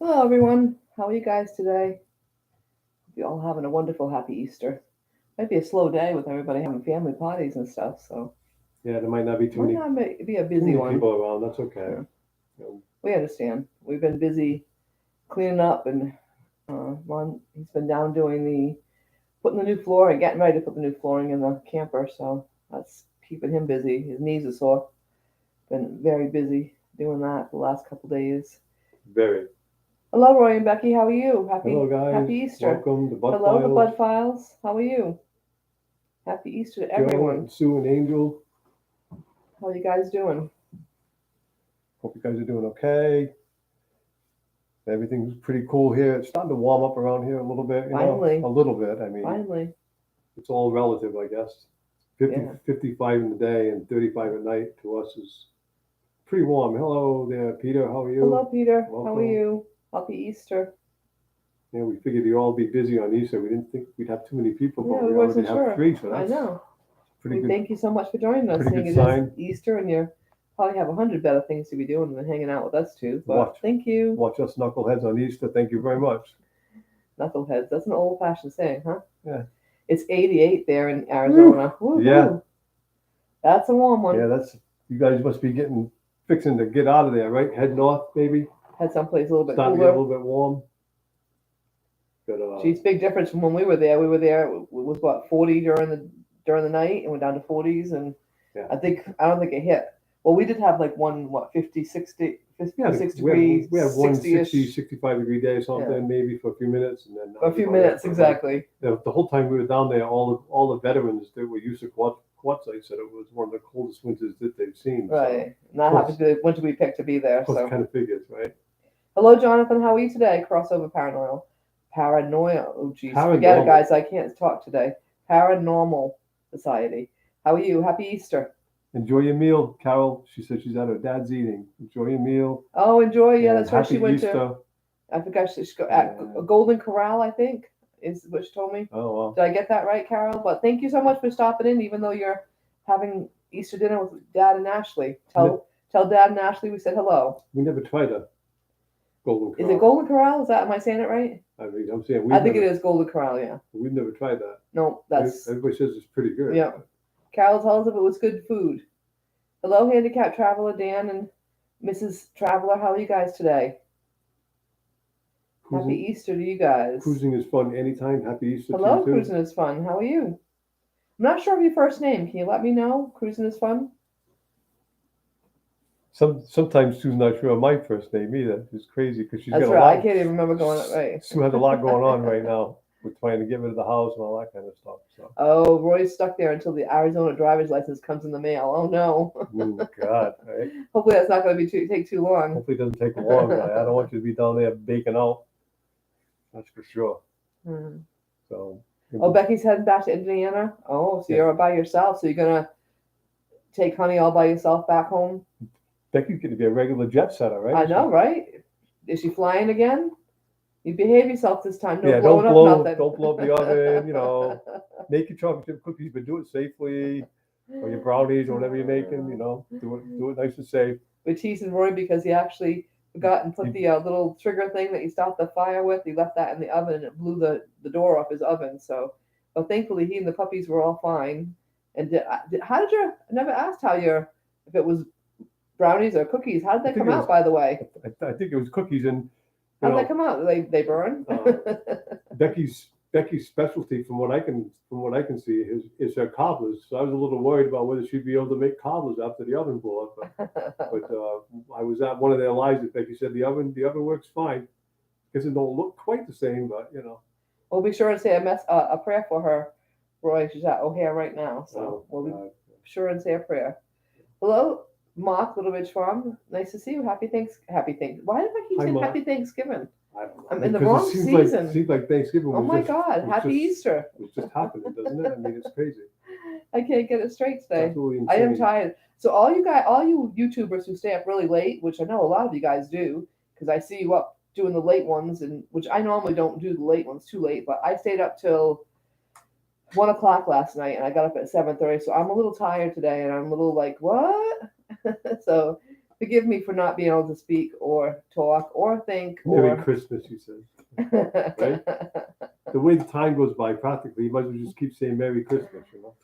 Hello, everyone. How are you guys today? You all having a wonderful, happy Easter. Might be a slow day with everybody having family parties and stuff, so Yeah, there might not be might not be a busy one. people around. That's okay. Yeah, You know, we understand. We've been busy cleaning up, and he's been down doing the putting the new flooring, getting ready to put the new flooring in the camper. So that's keeping him busy. His knees are sore. Been very busy doing that the last couple days. very. Hello, Roy and Becky. How are you? Hello, Happy guys. Easter. Welcome to Butt Hello, the Files. Bud Files. How are you? Happy Easter to Joe everyone. and Sue and Angel. How are you guys doing? Hope you guys are doing okay. Everything's pretty cool here. It's starting to warm up around here a little bit, Finally. a little bit. I mean, Finally. it's all relative, I guess. 50, Yeah. 55 in the day and 35 at night to us is pretty warm. Hello there, Peter. How are you? Hello, Peter. How are Welcome. you? Happy Easter. Yeah, we figured you'd all be busy on Easter. We didn't think we'd have too many people, Yeah, but we we already wasn't have sure. three, so I that's know. pretty We good. thank you so much for joining us. Pretty Seeing good it is sign. Easter, and you probably have 100 better things to be doing than hanging out with us too. But Watch. thank you, Watch us knuckleheads on Easter. Thank you very much. knuckleheads. That's an old-fashioned saying, huh? Yeah. It's 88 there in Arizona. Woo-hoo. Yeah. That's a warm one. Yeah, that's you guys must be fixing to get out of there, right? Head north, maybe. Had someplace a little bit Starting to get a cooler. little bit warm. But Geez, big difference from when we were there. We were there. It was what 40 during the night, and went down to 40s, and yeah, I don't think it hit. Well, we did have like one 50, 60, 56 degrees, we had one 60-ish 65-degree day or something, Yeah. maybe for a few minutes, and then for a few minutes exactly. The whole time we were down there, all the veterans that were used to quartzite said it was one of the coldest winters that they've seen. Right, and that happens to be the winter we picked to be there. So So, kind of figures, right? hello, Jonathan. How are you today? Crossover paranoia. Oh, geez, forget it, Paranormal. guys. I can't talk today. Paranormal Society. How are you? Happy Easter. Enjoy your meal, Carol. She said she's at her dad's eating. Enjoy your meal. Oh, enjoy. Yeah, and that's right. She happy went Easter. to. I forgot she go at Yeah. Golden Corral. I think is what she told me. Oh well. Did I get that right, Carol? But thank you so much for stopping in, even though you're having Easter dinner with Dad and Ashley. Tell Dad and Ashley we said hello. We never tried a Golden Corral. Is it Golden Corral? Is that, am I saying it right? I mean, I'm saying I think it is Golden Corral. Yeah. We've never tried that. No, that's Everybody says it's pretty good. yeah. Carol, tell us if it was good food. Hello, Handicap Traveler Dan and Mrs. Traveler. How are you guys today? Happy Easter to you guys. Cruising is fun anytime. Happy Easter Hello, to you too. Cruising is fun. How are you? I'm not sure of your first name. Can you let me know? Cruising is fun. Sometimes Sue's not sure of my first name either. It's crazy because she's That's got a right. lot. I can't even remember going right. Sue has a lot going on right now. We're trying to get rid of the house and all that kind of stuff. So. Oh, Roy's stuck there until the Arizona driver's license comes in the mail. Oh no. Oh God! Right? Hopefully that's not going to take too long. Hopefully it doesn't take long. I don't want you to be down there baking out. That's for sure. Hmm. So. Oh, Becky's heading back to Indiana. Oh, so you're by yourself. So you're gonna take Honey all by yourself back home. Becky's going to be a regular jet setter, right? I know, right? Is she flying again? You behave yourself this time. No Yeah, blowing don't up nothing. blow up the oven. Make your chocolate chip cookies, but do it safely. Or your brownies or whatever you're making. Do it nice and safe. We're teasing Roy because he actually forgot and put the little trigger thing that you start the fire with. He left that in the oven and it blew the door off his oven. So, but thankfully he and the puppies were all fine. And how did you? I never asked how if it was brownies or cookies. How did they come out? By the way, I think it was cookies and. How did they come out? They burn. Becky's specialty, from what I can see, is her cobblers. So I was a little worried about whether she'd be able to make cobblers after the oven blew up. But I was at one of their lives that Becky said the oven works fine. Guess it don't look quite the same, but We'll be sure to say a prayer for her, Roy. She's at O'Hare right now, so we'll be sure and say a prayer. Hello, Mark, Little Ridge Farm. Nice to see you. Happy Thanksgiving. Why did I keep saying Happy Thanksgiving? I don't know. I'm in the wrong season. It seems like Thanksgiving. Oh my God! Happy Easter. It's just happening, doesn't it? I mean, it's crazy. I can't get it straight today. Insane. I am tired. So all you YouTubers who stay up really late, which I know a lot of you guys do, because I see you up doing the late ones, and which I normally don't do the late ones too late, but I stayed up till 1:00 last night, and I got up at 7:30. So I'm a little tired today, and I'm a little like, what? So Forgive me for not being able to speak or talk or think Merry or. Christmas, he says. Right? The way the time goes by, practically, you might as well just keep saying Merry Christmas, you know?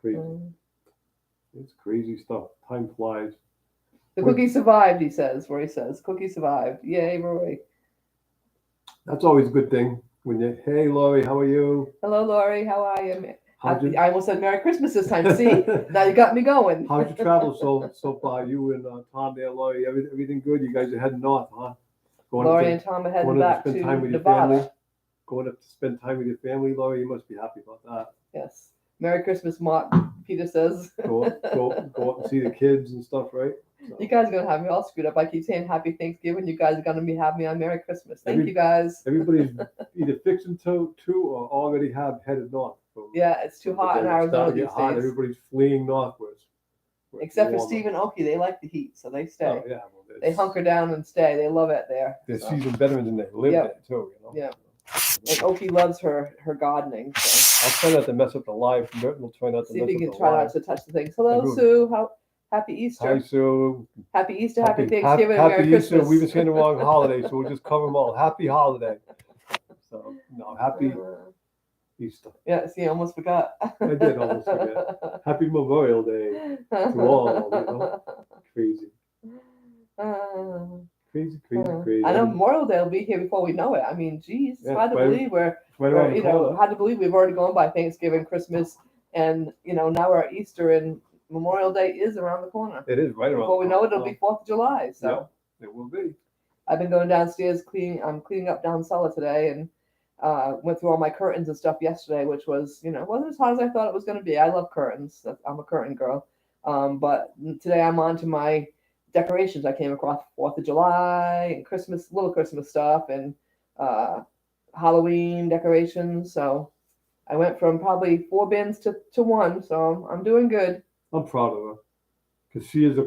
Crazy. It's crazy stuff. Time flies. The cookie survived, he says. Roy says, cookie survived. Yay, Roy. That's always a good thing. When you, hey, Lori, how are you? Hello, Lori. How are you? How'd you- I almost said Merry Christmas this time. See? Now you got me going. How's your travel so far? You and Tom there, Lori, everything good? You guys are heading north, huh? Lori and Tom are heading going up back to spend to time with your Nevada. family? Going up to spend time with your family, Lori? You must be happy about that. Yes. Merry Christmas, Mark, Peter says. Go up and see the kids and stuff, right? So, You guys are going to have me all screwed up. I keep saying Happy Thanksgiving. You guys are going to have me on Merry Christmas. Thank you, guys. everybody's either fixing to or already have headed north. Yeah, it's too hot in Arizona these days. Everybody's fleeing northwards. Except for Steve and Oki, they like the heat, so they stay. Oh, yeah, well, they hunker down and stay. They love it there. They're seasoned veterans and they live there too, you know. Yeah. And Oki loves her gardening. So. I'll try not to mess up the live. Merton will try not to see mess if up you the can try live. not to touch the things. Hello, Sue. Happy Easter. Hi, Sue. Happy Easter, happy Thanksgiving, and happy Merry Easter. Christmas. We've been saying the wrong holiday, so we'll just cover them all. Happy holiday. So, no, happy Easter. Yeah, see, I almost forgot. I did almost forget. Happy Memorial Day to all, you know. Crazy. Crazy. I know Memorial Day will be here before we know it. I mean, geez, it's hard to believe hard to believe we've already gone by Thanksgiving, Christmas, and now we're at Easter and Memorial Day is around the corner. It is right around. Before we know it, it'll be 4th of July. So yeah, it will be. I've been going downstairs I'm cleaning up down cellar today and went through all my curtains and stuff yesterday, which was wasn't as hot as I thought it was going to be. I love curtains. I'm a curtain girl. But today I'm on to my decorations. I came across 4th of July and Christmas, little Christmas stuff and Halloween decorations. So I went from probably 4 bins to 1. So I'm doing good. I'm proud of her because she is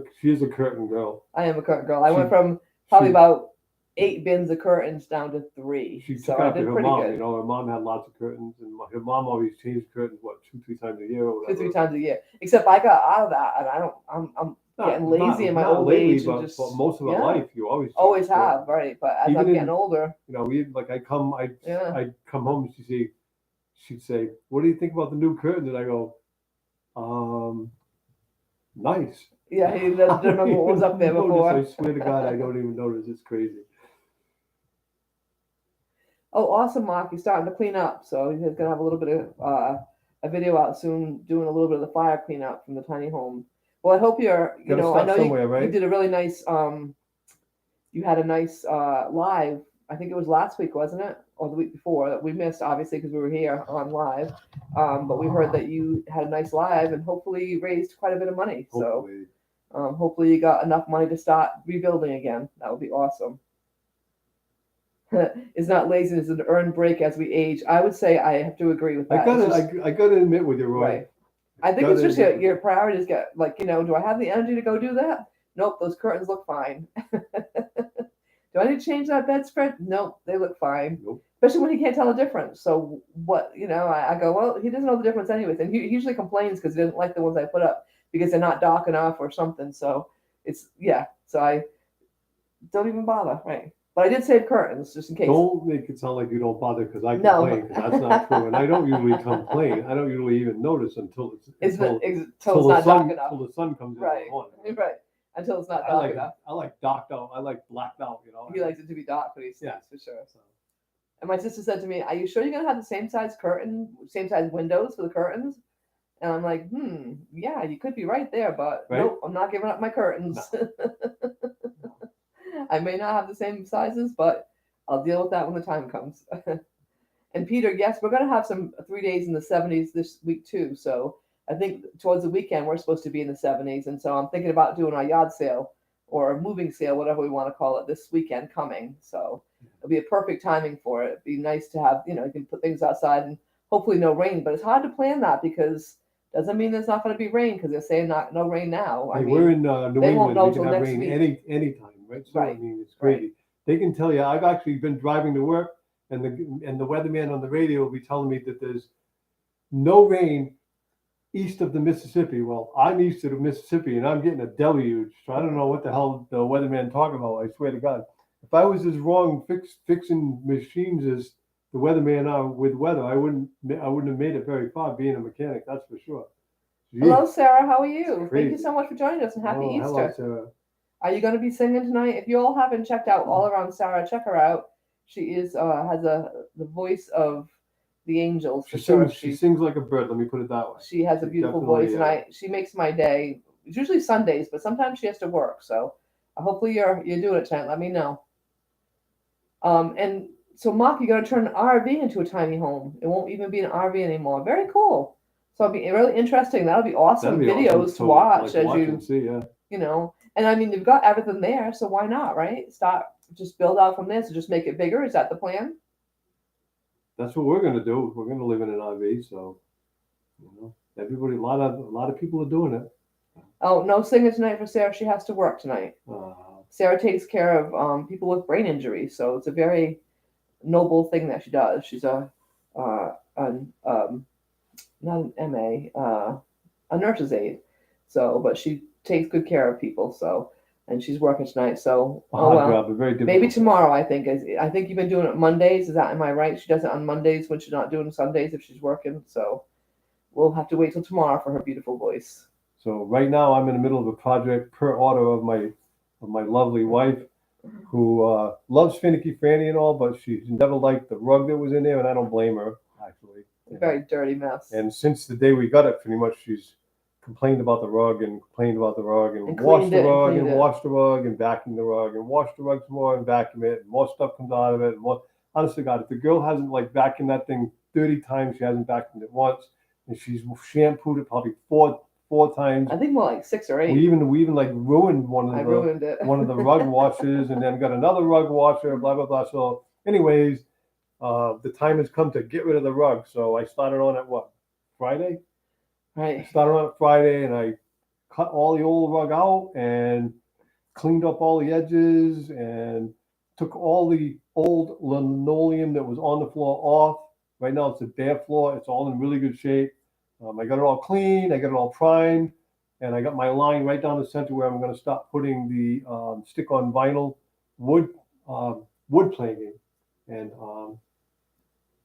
a curtain girl. I am a curtain girl. I went from probably about 8 bins of curtains down to 3. She took after her mom. Good. Her mom had lots of curtains, and her mom always changed curtains 2-3 times a year or whatever. 2-3 times a year. Except I got out of that, and I'm getting lazy in my old age. But most of my life, you always have, right? But as I'm getting older, I'd come home. And she'd say, "What do you think about the new curtains?" And I go, nice. Yeah, he doesn't remember what was up there before. I swear to God, I don't even notice. It's crazy. Oh, awesome, Mark. He's starting to clean up. So he's going to have a little bit of a video out soon doing a little bit of the fire cleanup from the tiny home. Well, I hope you're, I know you did a really nice, you had a nice live. I think it was last week, wasn't it? Or the week before that we missed, obviously, because we were here on live. But we heard that you had a nice live and hopefully raised quite a bit of money. Hopefully. So hopefully you got enough money to start rebuilding again. That would be awesome. It's not laziness, it's an earned break as we age. I would say I have to agree with that. I gotta admit with you, Roy. Right. I think it's just your priorities get do I have the energy to go do that? Nope, those curtains look fine. Do I need to change that bedspread? Nope, they look fine. Nope. Especially when he can't tell the difference. So what, I go, well, he doesn't know the difference anyways. And he usually complains because he doesn't like the ones I put up because they're not dark enough or something. So so I don't even bother, right? But I did save curtains just in case. Don't make it sound like you don't bother because I complain, because that's not true. And I don't usually complain. I don't usually even notice until it's not dark enough. Until the sun comes in. Right. Right. Until it's not dark enough. I like darked out. I like blacked out, He likes it to be dark when he sleeps, for sure. So. And my sister said to me, "Are you sure you're going to have the same size same size windows for the curtains?" And I'm like, yeah, you could be right there, but nope, I'm not giving up my curtains. No. I may not have the same sizes, but I'll deal with that when the time comes. And Peter, yes, we're going to have some 3 days in the 70s this week too. So I think towards the weekend, we're supposed to be in the 70s. And so I'm thinking about doing our yard sale or a moving sale, whatever we want to call it, this weekend coming. So it'll be a perfect timing for it. It'd be nice to have, you can put things outside and hopefully no rain. But it's hard to plan that because doesn't mean there's not going to be rain because they're saying no rain now. We're in New England. We can have rain anytime, right? So, right. I mean, it's crazy. Right. They can tell you. I've actually been driving to work, and the weatherman on the radio will be telling me that there's no rain east of the Mississippi. Well, I'm east of the Mississippi, and I'm getting a deluge. So I don't know what the hell the weatherman talking about. I swear to God, if I was as wrong fixing machines as the weatherman are with weather, I wouldn't have made it very far being a mechanic. That's for sure. Hello, Yeah, Sarah. How are you? Thank you crazy. so much for joining us and happy Oh, Easter. hello, Sarah. Are you going to be singing tonight? If you all haven't checked out All Around Sarah, check her out. She is has the voice of the angels for sure. She sings like a bird. Let me put it that way. She has a She beautiful definitely, voice, and she makes my day. It's usually Sundays, but sometimes she has to work. So hopefully you're doing it tonight. Let me know. And so Mark, you're going to turn an RV into a tiny home. It won't even be an RV anymore. Very cool. So it'll be really interesting. That'll be awesome that'd be videos awesome to watch as watch you and see. Yeah. you know. And I mean, you've got everything there, so why not, right? Start just build out from there. So just make it bigger. Is that the plan? That's what we're gonna do. We're gonna live in an RV, so everybody, a lot of people are doing it. Oh, no singing tonight for Sarah. She has to work tonight. Uh, Sarah takes care of people with brain injuries, so it's a very noble thing that she does. She's an not an MA, a nurse's aide. So, but she takes good care of people. So, and she's working tonight. So, a oh hard well. job, a very difficult. Maybe tomorrow. I think. I think you've been doing it Mondays. Is that am I right? She does it on Mondays when she's not doing Sundays if she's working. So, we'll have to wait till tomorrow for her beautiful voice. So right now I'm in the middle of a project per order of my lovely wife, who loves finicky Franny and all, but she's never liked the rug that was in there, and I don't blame her actually. A very dirty mess. And since the day we got it, pretty much she's complained about the rug and complained about the rug and, And washed cleaned the it and rug cleaned and it. washed the rug and vacuumed the rug and washed the rug some more and vacuum it and more stuff comes out of it. And more, honest to God, if the girl hasn't like vacuumed that thing 30 times, she hasn't vacuumed it once, and she's shampooed it probably four times. I think more like 6 or 8. We even like ruined one of I the ruined it. one of the rug washers, and then got another rug washer, blah blah blah. So, anyways, the time has come to get rid of the rug. So I started on it Friday. I Right. started on it Friday, and I cut all the old rug out and cleaned up all the edges and took all the old linoleum that was on the floor off. Right now it's a bare floor. It's all in really good shape. I got it all clean. I got it all primed, and I got my line right down the center where I'm going to start putting the stick-on vinyl wood planking. And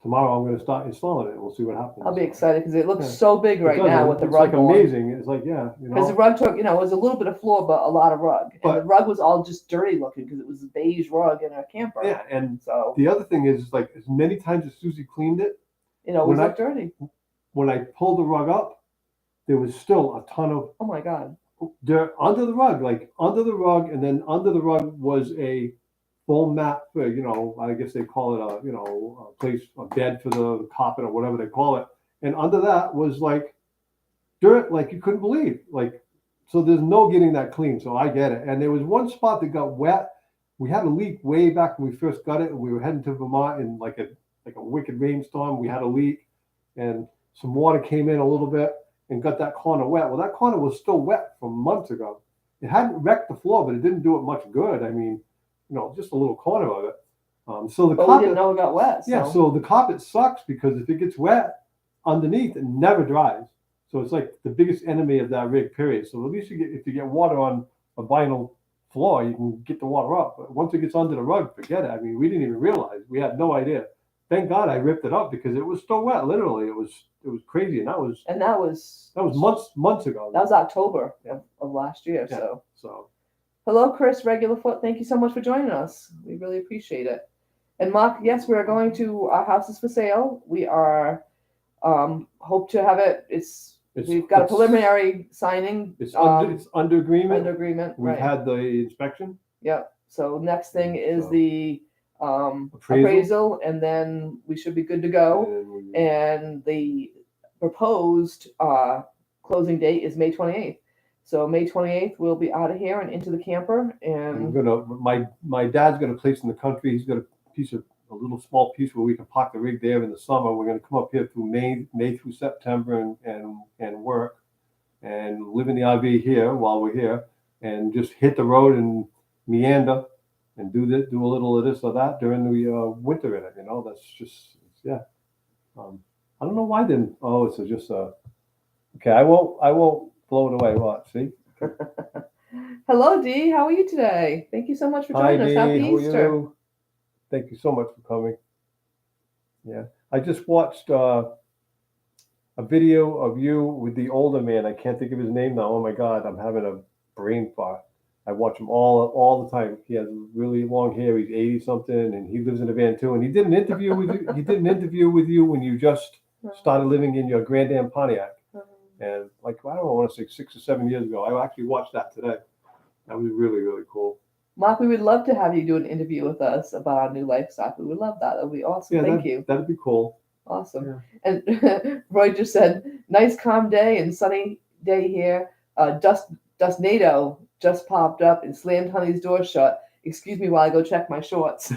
tomorrow I'm going to start installing it. We'll see what happens. I'll be excited because it looks Yeah. so big right now with the it's rug like going. amazing. It's like, yeah, Because the rug took, it was a little bit of floor, but a lot of rug. And the But- rug was all just dirty looking because it was a beige rug in a camper. Yeah, and So the other thing is, like, as many times as Susie cleaned it, it always when I- looked dirty. when I pulled the rug up, there was still a ton of Oh my God. dirt under the rug, and then under the rug was a foam mat for, I guess they call it a bed for the carpet or whatever they call it. And under that was like dirt, like you couldn't believe. Like, so there's no getting that clean. So I get it. And there was one spot that got wet. We had a leak way back when we first got it, and we were heading to Vermont in like a wicked rainstorm. We had a leak, and some water came in a little bit and got that corner wet. Well, that corner was still wet from months ago. It hadn't wrecked the floor, but it didn't do it much good. I mean, just a little corner of it. So the But we carpet, didn't know it got wet. So. yeah. So the carpet sucks because if it gets wet underneath, it never dries. So it's like the biggest enemy of that rig, period. So at least if you get water on a vinyl floor, you can get the water up. But once it gets under the rug, forget it. I mean, we didn't even realize. We had no idea. Thank God I ripped it up because it was still wet. Literally, it was crazy, and that was months ago. That was October of last year. Yeah. So hello, Chris Regularfoot. Thank you so much for joining us. We really appreciate it. And Mark, yes, we are going to Our House is for Sale. We are hope to have it. We've got a preliminary signing. It's under agreement. Under agreement. We've right. had the inspection. Yep. So next thing is the appraisal, and then we should be good to go. And the proposed closing date is May 28th. So May 28th, we'll be out of here and into the camper. And my dad's got a place in the country. He's got a little small piece where we can park the rig there in the summer. We're going to come up here through May through September and work and live in the RV here while we're here, and just hit the road and meander and do a little of this or that during the winter in it. That's just, yeah. I don't know why then. Oh, it's just Okay, I won't blow it away. Watch, see? Hello, Dee. How are you today? Thank you so much for Hi, joining us. Dee. Happy How are Easter. you? Thank you so much for coming. Yeah, I just watched a video of you with the older man. I can't think of his name now. Oh my God, I'm having a brain fart. I watch him all the time. He has really long hair. He's 80 something, and he lives in a van too. And he did an interview with you. He did an interview with you when you just started living in your Grand Am Pontiac. And like I don't know, I want to say 6 or 7 years ago. I actually watched that today. That was really cool. Mark, we would love to have you do an interview with us about our new lifestyle. We would love that. That would be awesome. Yeah, Thank you. That'd be cool. Awesome. Yeah. And Roy just said, nice calm day and sunny day here. Dustnado just popped up and slammed Honey's door shut. Excuse me while I go check my shorts.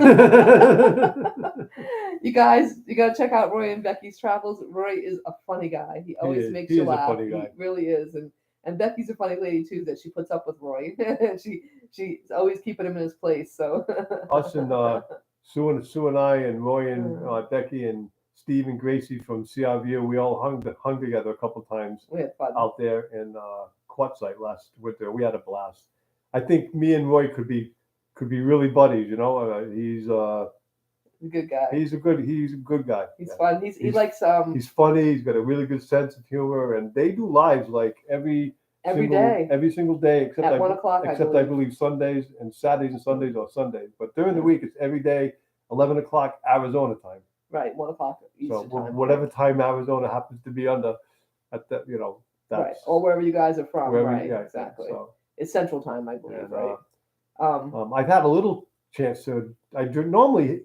You guys, you gotta check out Roy and Becky's travels. Roy is a funny guy. He always makes you laugh. He is a funny guy. He really is. And Becky's a funny lady too, that she puts up with Roy. she's always keeping him in his place. So Us and Sue and I and Roy and Becky and Steve and Gracie from CRView, we all hung together a couple times we had fun out there in Quartzsite last winter. We had a blast. I think me and Roy could be really buddies. You know, he's a good guy. He's a good guy. He's fun. He likes He's funny. He's got a really good sense of humor, and they do lives like every single day, except at 1 o'clock. I believe Sundays and Saturdays and Sundays or Sundays. But during the week, it's every day, 11 o'clock Arizona time. Right, 1 o'clock Eastern time. Whatever time Arizona happens to be under, at that that's right, or wherever you guys are from. Right, yeah, exactly. So, it's Central Time, I believe. and, right. I've had a little chance to. Normally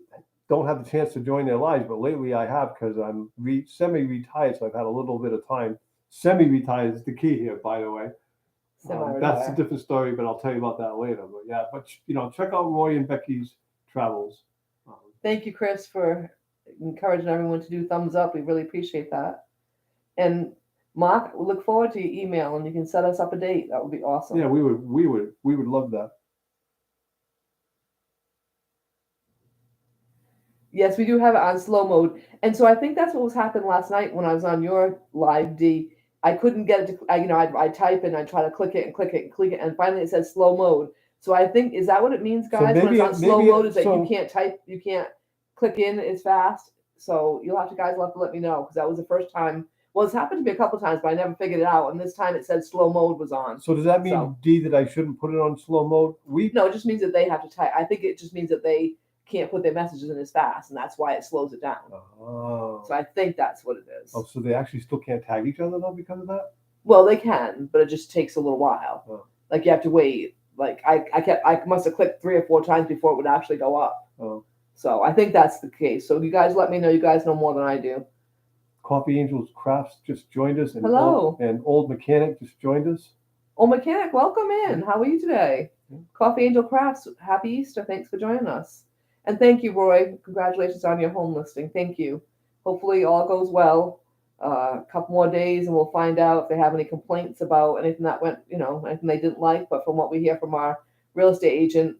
don't have the chance to join their lives, but lately I have because I'm semi-retired, so I've had a little bit of time. Semi-retired is the key here, by the way. That's a different story, but I'll tell you about that later. But yeah, check out Roy and Becky's travels. Thank you, Chris, for encouraging everyone to do thumbs up. We really appreciate that. And Mark, we look forward to your email, and you can set us up a date. That would be awesome. Yeah, we would love that. Yes, we do have it on slow mode. And so I think that's what was happening last night when I was on your live, D. I couldn't get it to, I type and I try to click it and click it and click it, and finally it says slow mode. So I think, is that what it means, guys? When it's on slow mode, is that you can't type, you can't click in as fast? So you'll have to let me know, because that was the first time. Well, it's happened to me a couple times, but I never figured it out. And this time it said slow mode was on. So does that mean, D, that I shouldn't put it on slow mode? No, it just means that they have to type. I think it just means that they can't put their messages in as fast, and that's why it slows it down. Oh. So I think that's what it is. Oh, so they actually still can't tag each other though because of that? Well, they can, but it just takes a little while. Oh. Like you have to wait. Like I must have clicked 3 or 4 times before it would actually go up. Oh. So I think that's the case. So you guys let me know. You guys know more than I do. Coffee Angels Crafts just joined us, and hello. Old Mechanic just joined us. Old Mechanic, welcome in. How are you today? Coffee Angel Crafts, happy Easter. Thanks for joining us. And thank you, Roy. Congratulations on your home listing. Thank you. Hopefully all goes well. A couple more days and we'll find out if they have any complaints about anything that went, anything they didn't like. But from what we hear from our real estate agent,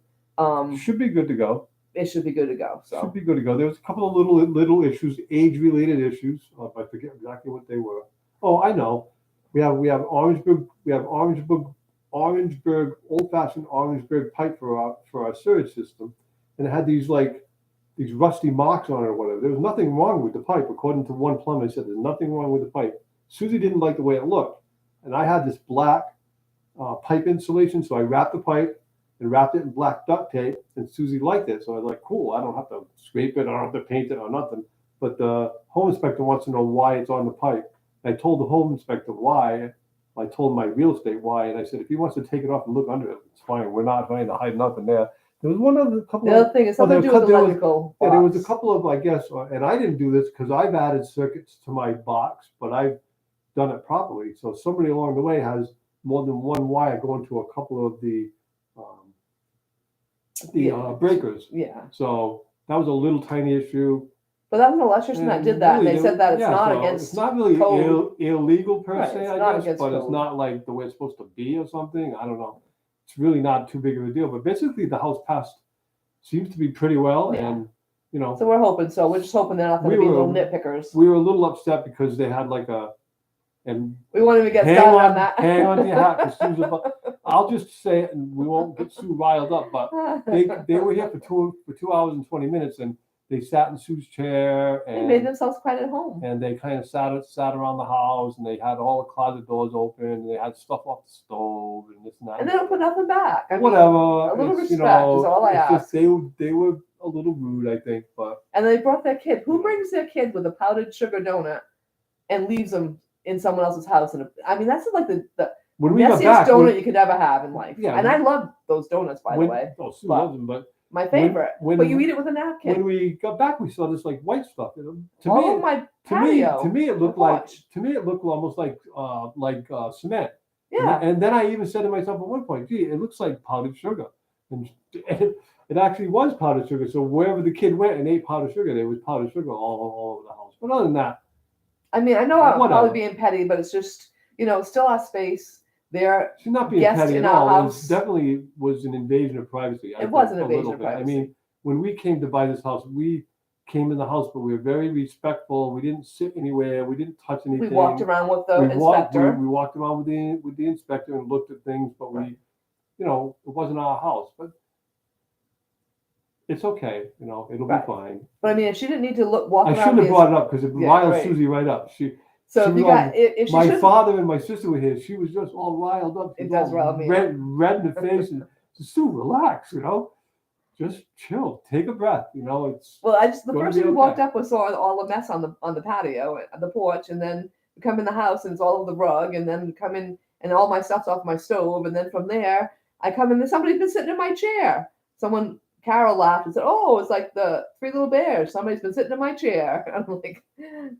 should be good to go. It should be good to go. So should be good to go. There was a couple of little issues, age-related issues. I forget exactly what they were. Oh, I know. We have Orangeburg. We have Orangeburg old-fashioned Orangeburg pipe for our sewage system, and it had these rusty marks on it or whatever. There was nothing wrong with the pipe, according to one plumber. He said there's nothing wrong with the pipe. Susie didn't like the way it looked, and I had this black pipe insulation, so I wrapped the pipe and wrapped it in black duct tape, and Susie liked it. So I was like, cool, I don't have to scrape it, I don't have to paint it or nothing. But the home inspector wants to know why it's on the pipe. And I told the home inspector why. I told my real estate why, and I said, if he wants to take it off and look under it, it's fine. We're not trying to hide nothing there. There was the other thing is something to do with electrical. There was a couple of, I guess, and I didn't do this because I've added circuits to my box, but I've done it properly. So somebody along the way has more than one wire going to a couple of the breakers. Yeah. So that was a little tiny issue. But that was an electrician that did that, and they said that it's not against. It's not really illegal per se, I guess, but code. It's not like the way it's supposed to be or something. I don't know. It's really not too big of a deal. But basically, the house passed seems to be pretty well, and So we're hoping so. We're just hoping they're not going to be little nitpickers. We were a little upset because they had like a and We won't even get hang started on, on that. hang on to your hat, 'cause Sue's about. I'll just say it, and we won't get Sue riled up, but they were here for 2 hours and 20 minutes, and they sat in Sue's chair, They made and themselves quite at home. they kind of sat around the house, and they had all the closet doors open, and they had stuff off the stove, and this and that. And they don't put nothing back. I mean, Whatever. a little It's, respect is all I it's ask. just they were a little rude, I think, but And they brought their kid. Who brings their kid with a powdered sugar donut and leaves them in someone else's house? And I mean, that's like the when we got messiest back, donut you could ever have in life. Yeah, and I love those donuts, by the way. Oh, Sue but- loves them, but My favorite. when- But you eat it with a napkin. when we got back, we saw this like white stuff. To all me, over my to me, patio. to me, it looked my like porch. almost like cement. Yeah. And then I even said to myself at one point, gee, it looks like powdered sugar. And it actually was powdered sugar. So wherever the kid went and ate powdered sugar, there was powdered sugar all over the house. But other than that, I mean, I know I'm Whatever. probably being petty, but it's just, it's still our space. They're she's not being guest petty in at our all. house. It definitely was an invasion of privacy. It was an a invasion little of bit. privacy. I mean, when we came to buy this house, we came in the house, but we were very respectful. We didn't sit anywhere. We didn't touch anything. we walked around with the we inspector. we walked around with the inspector and looked at things, but Right. it wasn't our house. But it's okay. It'll Right. be fine. But I mean, if she didn't need to walk I around. shouldn't have brought it up because it Yeah, riled right. Susie right up. So she if you was got, all- if she My should, father and my sister were here. She was just all riled up. She It was does all rile me red in the face. And Sue, relax. Just chill. Take a breath. It's well, the gonna first be thing we walked okay. up was saw all the mess on the patio, the porch, and then we come in the house and it's all over the rug, and then we come in and all my stuff's off my stove, and then from there I come in and somebody's been sitting in my chair. Carol laughed and said, "Oh, it's like the Three Little Bears. Somebody's been sitting in my chair." I'm like,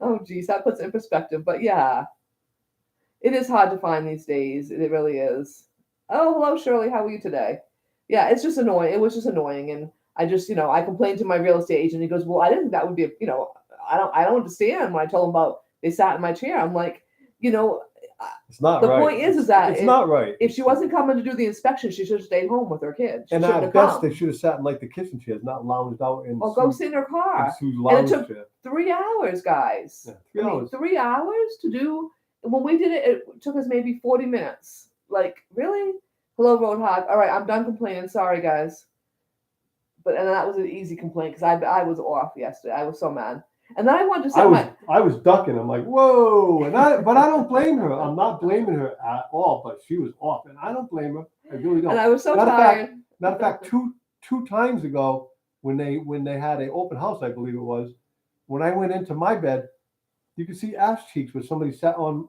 "Oh, geez, that puts it in perspective." But yeah, it is hard to find these days. It really is. Oh, hello, Shirley. How are you today? Yeah, it's just annoying. It was just annoying, and I just, I complained to my real estate agent. He goes, "Well, I didn't think that would be, I don't understand." When I told him about they sat in my chair, I'm like, It's not The right. point is that it's not right. if she wasn't coming to do the inspection, she should have stayed home with her kids. She And shouldn't at have best, come. they should have sat in like the kitchen chairs, not lounged out in. Or go sit in her car. Sue's And lounge it took chair. 3 hours, guys. Yeah, 3 hours. 3 hours to do. When we did it, it took us maybe 40 minutes. Like, really? Hello, Roadhog. All right, I'm done complaining. Sorry, guys. And that was an easy complaint because I was off yesterday. I was so mad. And then I wanted to say I was ducking. I'm like, whoa, but I don't blame her. I'm not blaming her at all. But she was off, and I don't blame her. I really don't. and I was so Matter of tired. Matter of fact, two times ago when they had an open house, I believe it was, when I went into my bed, you could see ass cheeks where somebody sat on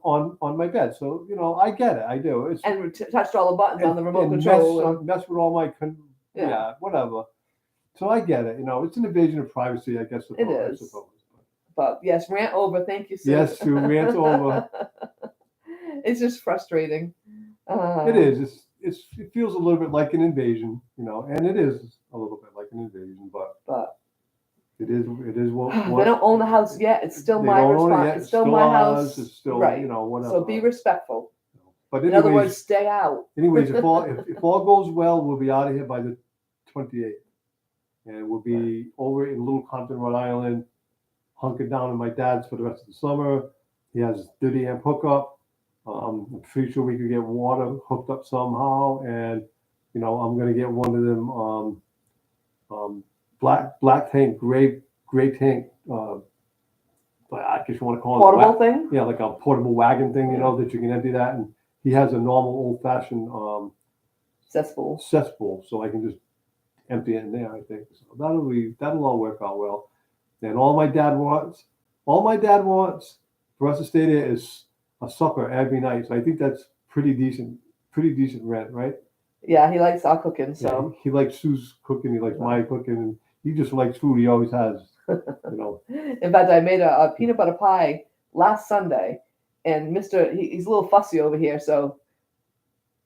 my bed. So I get it. I do. It's And touched all the buttons on the remote and control. mess with all my whatever. So I get it. It's an invasion of privacy, I guess. It is. I suppose. But yes, rant over. Thank you, Sue. Yes, Sue, rant over. It's just frustrating. It is. It feels a little bit like an invasion, and it is a little bit like an invasion, but it is what they don't own the house yet. It's still my responsibility. It's still my house. It's still right. Whatever. So be respectful. But in other words, stay out. Anyways, if all goes well, we'll be out of here by the 28th, and we'll be over in Little Compton, Rhode Island, hunkered down in my dad's for the rest of the summer. He has 30 amp hookup. I'm pretty sure we could get water hooked up somehow, and I'm gonna get one of them black tank, gray tank. I guess you want to call it portable thing. Yeah, like a portable wagon thing, that you can empty that. And he has a normal old-fashioned cesspool, so I can just empty it in there. I think so. That'll all work out well. And all my dad wants for us to stay there is a supper every night. So I think that's pretty decent rent, right? Yeah, he likes our cooking. So yeah, he likes Sue's cooking. He likes my cooking, and he just likes food. He always has. In fact, I made a peanut butter pie last Sunday, and he's a little fussy over here. So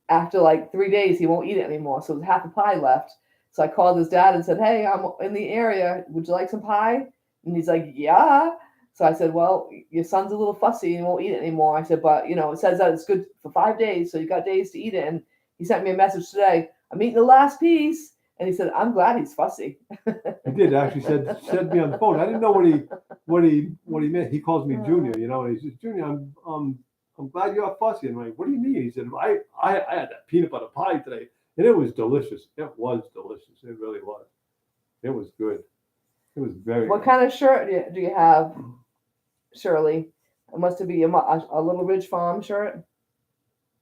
after like 3 days, he won't eat it anymore. So there's half a pie left. So I called his dad and said, "Hey, I'm in the area. Would you like some pie?" And he's like, "Yeah." So I said, "Well, your son's a little fussy and won't eat it anymore." I said, "But it says that it's good for 5 days, so you got days to eat it." And he sent me a message today. "I'm eating the last piece," and he said, "I'm glad he's fussy." He did actually said me on the phone. I didn't know what he meant. He calls me Junior, and he says, "Junior, I'm I'm glad you're fussy. I'm like, what do you mean? He said, I had that peanut butter pie today, and it was delicious. It was delicious. It really was. It was good. It was very What good. kind of shirt do you have, Shirley? It must be a Little Ridge Farm shirt.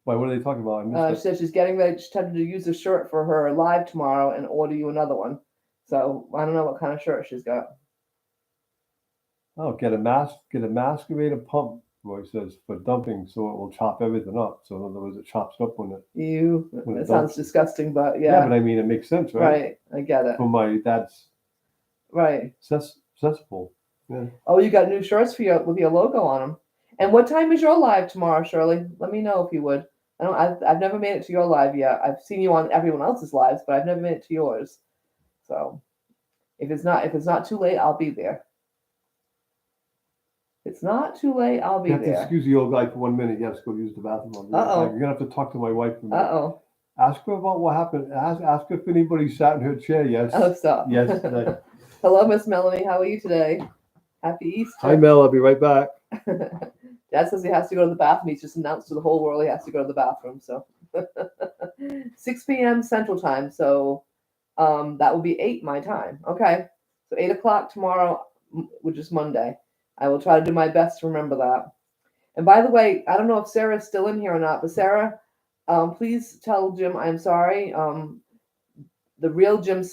Why, what are they talking about? I She missed it. said she's getting ready. She tempted to use the shirt for her live tomorrow and order you another one. So I don't know what kind of shirt she's got. Oh, get a masquerader pump, Roy says, for dumping so it will chop everything up. So in other words, it chops up when it That it sounds dumps. disgusting, but Yeah, yeah. but I mean, it makes sense, right? Right, I get it. For my dad's Right. cesspool. Yeah. Oh, you got new shirts for with your logo on them. And what time is your live tomorrow, Shirley? Let me know if you would. I've never made it to your live yet. I've seen you on everyone else's lives, but I've never made it to yours. So if it's not too late, I'll be there. If it's not too late, I'll be You have to there. excuse the old guy for 1 minute. He has to go use the bathroom. Uh-oh. You're gonna have to talk to my wife for a minute. Uh-oh. Ask her about what happened. Ask if anybody sat in her chair. Yes. Oh, stop. Yes. Hello, Miss Melanie. How are you today? Happy Easter. Hi, Mel. I'll be right back. Dad says he has to go to the bathroom. He's just announced to the whole world he has to go to the bathroom. So 6 p.m. Central Time. So that will be 8 my time. Okay. So 8 o'clock tomorrow, which is Monday. I will try to do my best to remember that. And by the way, I don't know if Sarah's still in here or not, but Sarah, please tell Jim I'm sorry. The real Jim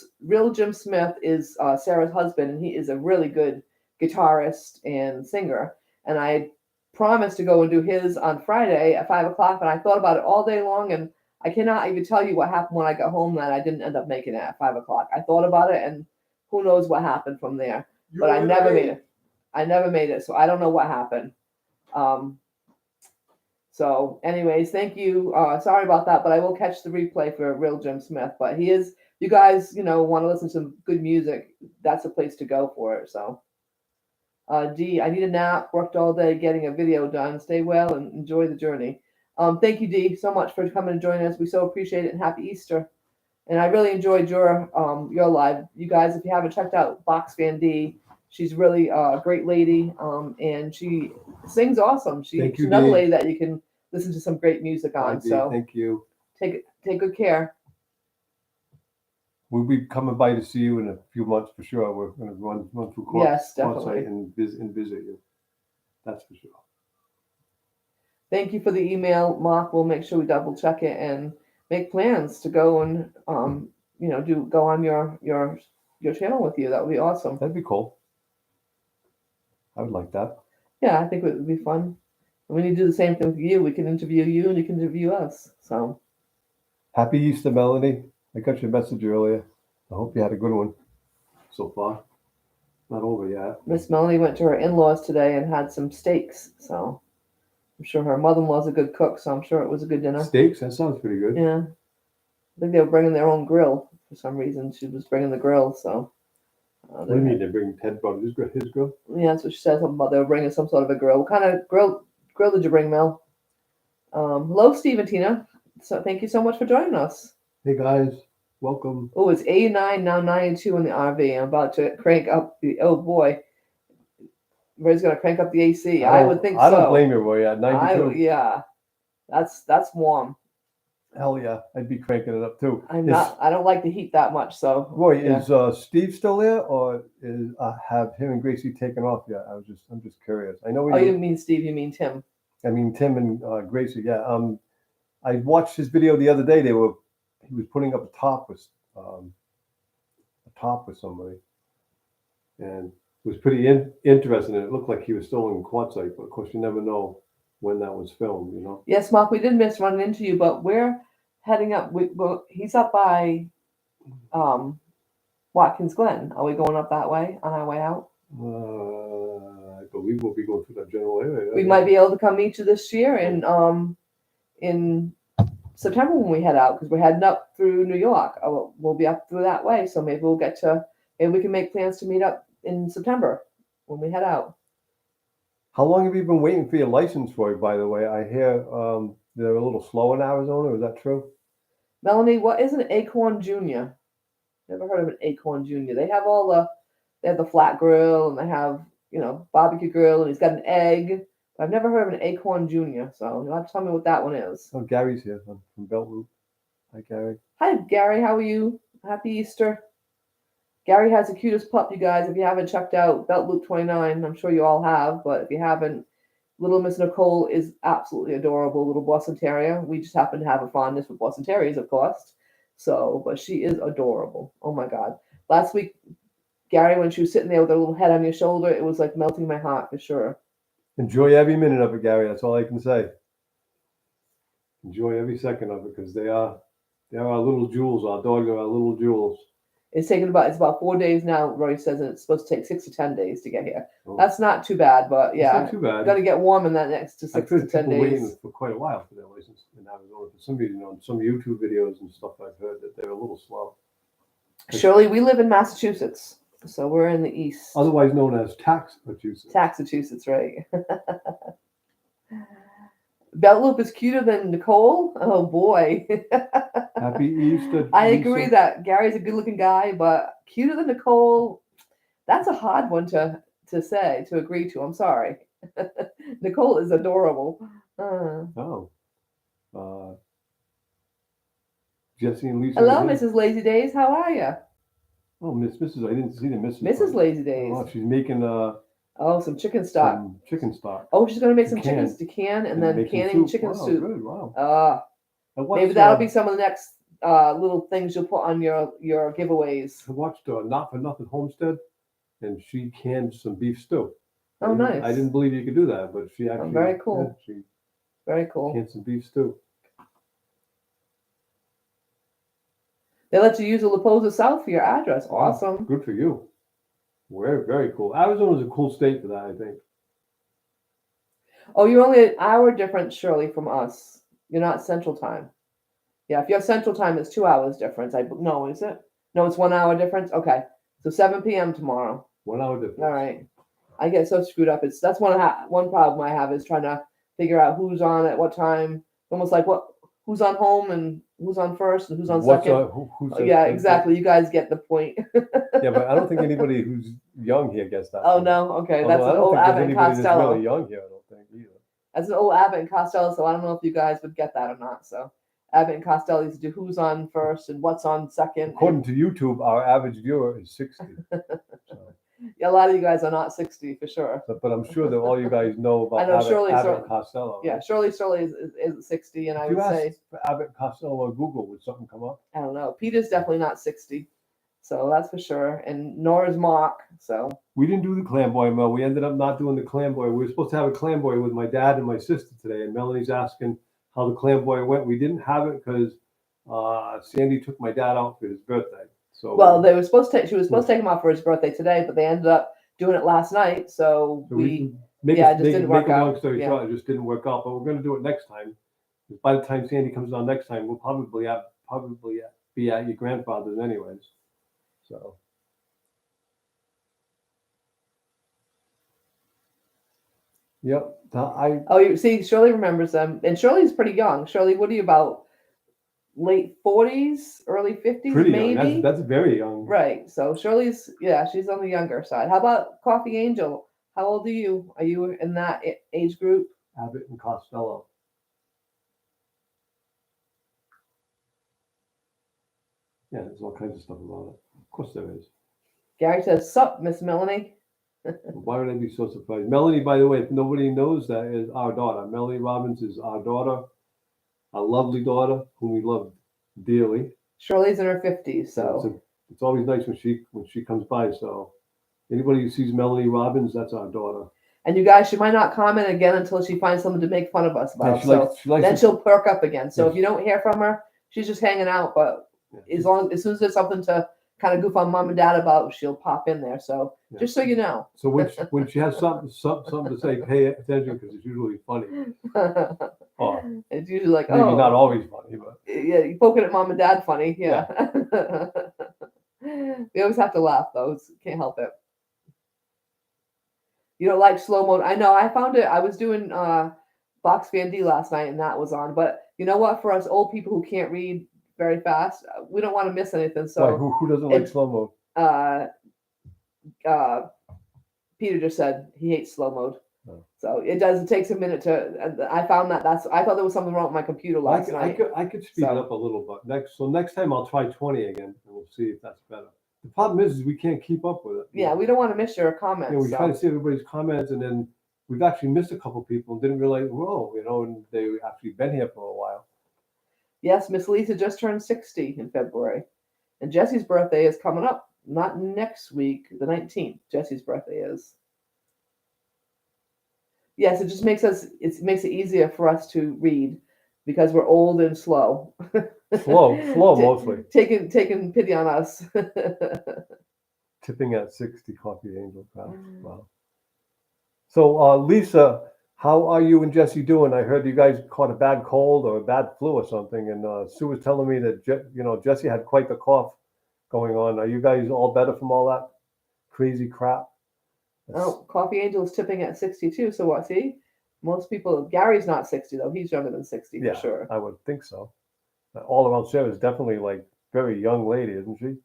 Smith is Sarah's husband, and he is a really good guitarist and singer. And I promised to go and do his on Friday at 5 o'clock, and I thought about it all day long, and I cannot even tell you what happened when I got home that I didn't end up making it at 5 o'clock. I thought about it, and who knows what happened from there. But I never made it. I never made it, so I don't know what happened. So anyways, thank you. Sorry about that, but I will catch the replay for real Jim Smith. But he is, you guys, want to listen to some good music, that's a place to go for it. So Dee, I need a nap, worked all day getting a video done. Stay well and enjoy the journey. Thank you, Dee, so much for coming and joining us. We so appreciate it, and happy Easter. And I really enjoyed your live. You guys, if you haven't checked out Box Fan Dee, she's really a great lady, and she sings awesome. She's another lady that you can listen to some great music on. So thank you. Take good care. We'll be coming by to see you in a few months for sure. We're going to run through Quartzsite and visit you. That's for sure. Thank you for the email, Mark. We'll make sure we double check it and make plans to go and go on your channel with you. That would be awesome. That'd be cool. I would like that. Yeah, I think it would be fun. And we need to do the same thing with you. We can interview you and you can interview us. So happy Easter, Melanie. I got your message earlier. I hope you had a good one so far. Not over yet. Miss Melanie went to her in-laws today and had some steaks. So I'm sure her mother-in-law's a good cook, so I'm sure it was a good dinner. Steaks? That sounds pretty good. Yeah. I think they were bringing their own grill for some reason. She was bringing the grill, so. What do you mean they bring Ted brought his grill? Yeah, that's what she said. Something about they were bringing some sort of a grill. What kind of grill did you bring, Mel? Hello, Steve and Tina. So thank you so much for joining us. Hey guys, welcome. Oh, it's 89 now, 92 in the RV. I'm about to crank up the. Oh boy, Ray's gonna crank up the AC. I would think so. I don't blame you, Roy. At 92. Yeah, that's warm. Hell yeah, I'd be cranking it up too. I don't like the heat that much. So Roy, is Steve still there, or is have him and Gracie taken off yet? I'm just curious. I know. You mean Steve? You mean Tim? I mean Tim and Gracie. Yeah. I watched his video the other day. He was putting up a top with somebody, and it was pretty interesting. It looked like he was still in Quartzsite, but of course you never know when that was filmed. Yes, Mark. We did miss running into you, but we're heading up. He's up by Watkins Glen. Are we going up that way on our way out? I believe we'll be going through that general area. We might be able to come meet you this year in September when we head out, because we're heading up through New York. We'll be up through that way, so maybe we can make plans to meet up in September when we head out. How long have you been waiting for your license for? By the way, I hear they're a little slow in Arizona. Is that true? Melanie, what is an Acorn Junior? Never heard of an Acorn Junior. They have the flat grill, and they have barbecue grill, and he's got an egg. I've never heard of an acorn junior, so you'll have to tell me what that one is. Oh, Gary's here from Belt Loop. Hi, Gary. Hi, Gary. How are you? Happy Easter. Gary has the cutest pup, you guys. If you haven't checked out Belt Loop 29, I'm sure you all have, but if you haven't, little Miss Nicole is absolutely adorable, little Boston Terrier. We just happen to have a fondness for Boston Terriers, of course. So, but she is adorable. Oh my God. Last week, Gary, when she was sitting there with her little head on your shoulder, it was like melting my heart for sure. Enjoy every minute of it, Gary. That's all I can say. Enjoy every second of it because they are our little jewels. Our dogs are our little jewels. It's about 4 days now, Roy says, and it's supposed to take 6 to 10 days to get here. Oh. That's not too bad, but yeah, It's not too bad. Gonna get warm in that next to 6 to 10 people waiting days. for quite a while for their license in Arizona. For some reason, on some YouTube videos and stuff, I've heard that they're a little slow. Shirley, we live in Massachusetts, so we're in the east. Otherwise known as Tax-Massachusetts. Massachusetts, right? Belt Loop is cuter than Nicole. Oh boy. Happy Easter. I Lisa. agree that Gary's a good-looking guy, but cuter than Nicole. That's a hard one to agree to. I'm sorry. Nicole is adorable. Jesse and Lisa. Hello, Mrs. Lazy Days. How are you? Oh, Mrs. I didn't see the Mrs. Mrs. Lazy Days. Oh, she's making some chicken stock. some chicken stock. Oh, she's gonna make some Can. chickens to can and then making canning soup. chicken Wow, soup. Good. Wow. Maybe that'll be some of the next little things you'll put on your giveaways. I watched Not for Nothing Homestead, and she canned some beef stew. Oh, nice. I didn't believe you could do that, but she actually. Very cool. Yeah, she Very cool. canned some beef stew. They let you use the La Posa South for your address. Awesome. Good for you. Very, very cool. Arizona's a cool state for that, I think. Oh, you're only an hour difference, Shirley, from us. You're not Central Time. Yeah, if you have Central Time, it's 2 hours difference. No, is it? No, it's 1 hour difference. Okay, so 7 p.m. tomorrow. 1 hour difference. All right. I get so screwed up. That's one problem I have is trying to figure out who's on at what time. Almost like who's on home and who's on first and who's on second. Yeah, exactly. You guys get the point. Yeah, but I don't think anybody who's young here gets that. Oh no, okay, Although that's I an don't old think there's Abbott and anybody that's Costello. really young here. I don't think either. That's an old Abbott and Costello, so I don't know if you guys would get that or not. So Abbott and Costello used to do who's on first and what's on second. According to YouTube, our average viewer is 60. So, Yeah, a lot of you guys are not 60 for sure. but I'm sure that all you guys know about I know Abbott and Costello. Yeah, Right? Shirley is 60, and I If you would ask say for Abbott and Costello on Google, would something come up? I don't know. Peter's definitely not 60, so that's for sure. And nor is Mark. So We didn't do the clam boy, Mel. We ended up not doing the clam boy. We were supposed to have a clam boy with my dad and my sister today, and Melanie's asking how the clam boy went. We didn't have it because Sandy took my dad out for his birthday. So well, they were supposed to. She was supposed to take him out for his birthday today, but they ended up doing it last night. So it just didn't work out. Long story short, it just didn't work out. But we're going to do it next time. By the time Sandy comes on next time, we'll probably be at your grandfather's anyways. So. Yep. Oh, you see, Shirley remembers them, and Shirley's pretty young. Shirley, what are you about? Late 40s, early 50s, Pretty maybe. young. That's very young. Right. So Shirley's, she's on the younger side. How about Coffee Angel? How old are you? Are you in that age group? Abbott and Costello. Yeah, there's all kinds of stuff about it. Of course there is. Gary says, "Sup, Miss Melanie." Why would I be so surprised? Melanie, by the way, if nobody knows, that is our daughter. Melanie Robbins is our daughter, a lovely daughter whom we love dearly. Shirley's in her 50s, so it's always nice when she comes by. So anybody who sees Melanie Robbins, that's our daughter. And you guys, she might not comment again until she finds something to make fun of us about. Yeah, then she'll perk up again. So if you don't hear from her, she's just hanging out. But as soon as there's something to kind of goof on mom and dad about, she'll pop in there. So just so you know. So when she has something to say, pay attention because it's usually funny. It's usually like, maybe not always funny, but yeah, you're poking at mom and dad funny. Yeah. We always have to laugh though. Can't help it. You don't like slow mo. I know. I found it. I was doing Box Fan D last night, and that was on. But you know what? For us old people who can't read very fast, we don't want to miss anything. So why, who doesn't like slow mo? Peter just said he hates slow mode. Oh. So it does. It takes a minute to. I found that I thought there was something wrong with my computer last night. I could speed it up a little bit. Next time I'll try 20 again, and we'll see if that's better. The problem is we can't keep up with it. Yeah, we don't want to miss your comments. We try to see everybody's comments, and then we've actually missed a couple people and didn't realize, whoa, and they actually been here for a while. Yes, Miss Lisa just turned 60 in February, and Jesse's birthday is coming up. Not next week, the 19th. Jesse's birthday is. Yes, it just makes it easier for us to read because we're old and slow. Slow mostly. Taking pity on us. Tipping at 60 coffee angel pounds. Wow. So Lisa, how are you and Jesse doing? I heard you guys caught a bad cold or a bad flu or something, and Sue was telling me that Jesse had quite the cough going on. Are you guys all better from all that crazy crap? Oh, Coffee Angel is tipping at 62. So what? See, most people. Gary's not 60 though. He's younger than 60 for sure. I would think so. All around Sarah is definitely like very young lady, isn't she?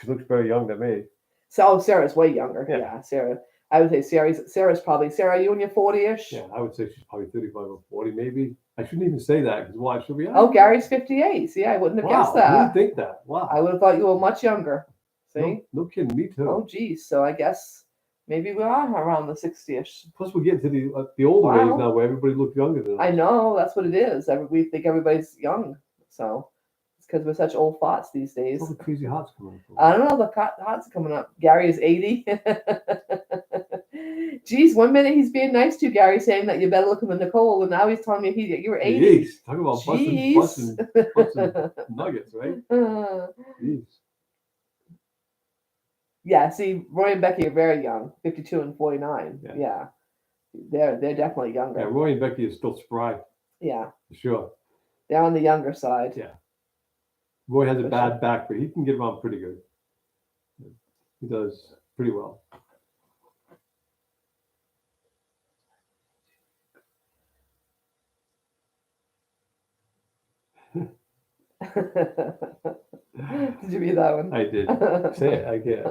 She looks very young to me. So Sarah's way younger. Yeah, Sarah. I would say Sarah's probably Sarah. You in your 40ish? Yeah, I would say she's probably 35 or 40, maybe. I shouldn't even say that because why should we? Oh, Gary's 58. See, I wouldn't have guessed that. I wouldn't think that. Wow. I would have thought you were much younger. See? No kidding. Me too. Oh, geez. So I guess maybe we are around the 60ish. Plus, we're getting to the older age now where everybody looks younger than us. I know. That's what it is. We think everybody's young. So it's because we're such old farts these days. All the crazy hots coming up. I don't know. The hots are coming up. Gary is 80. Geez, 1 minute he's being nice to you, Gary, saying that you're better looking than Nicole, and now he's telling me you're 80. Jeez, talk about busting nuggets, right? Jeez. Yeah, see, Roy and Becky are very young, 52 and 49. Yeah. They're definitely younger. Yeah, Roy and Becky is still spry. Yeah. For sure. They're on the younger side. Yeah. Roy has a bad back, but he can get around pretty good. He does pretty well. Did you read that one? I did. Say it. I get.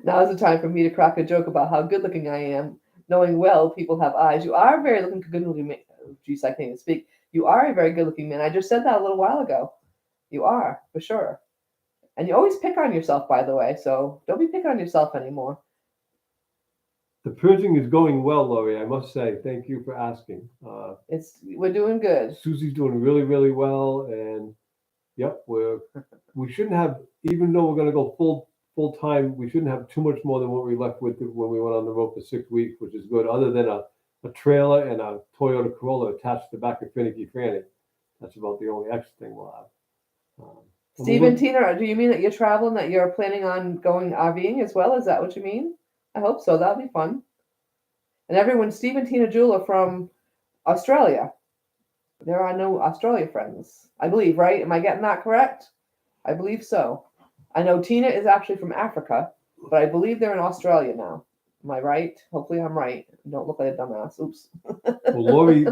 Now is the time for me to crack a joke about how good looking I am, knowing well people have eyes. You are a very good looking man. Geez, I can't even speak. You are a very good looking man. I just said that a little while ago. You are, for sure. And you always pick on yourself, by the way, so don't be picking on yourself anymore. The purging is going well, Laurie, I must say. Thank you for asking. We're doing good. Susie's doing really, really well, and yep, we shouldn't have, even though we're going to go full time, we shouldn't have too much more than what we left with when we went on the road for 6 weeks, which is good, other than a trailer and a Toyota Corolla attached to the back of Finicky Franny. That's about the only extra thing we'll have. Steve and Tina, do you mean that you're traveling, that you're planning on going RVing as well? Is that what you mean? I hope so. That'll be fun. And everyone, Steve and Tina Jewell are from Australia. There are no Australia friends, I believe, right? Am I getting that correct? I believe so. I know Tina is actually from Africa, but I believe they're in Australia now. Am I right? Hopefully I'm right. Don't look like a dumbass. Oops. Well,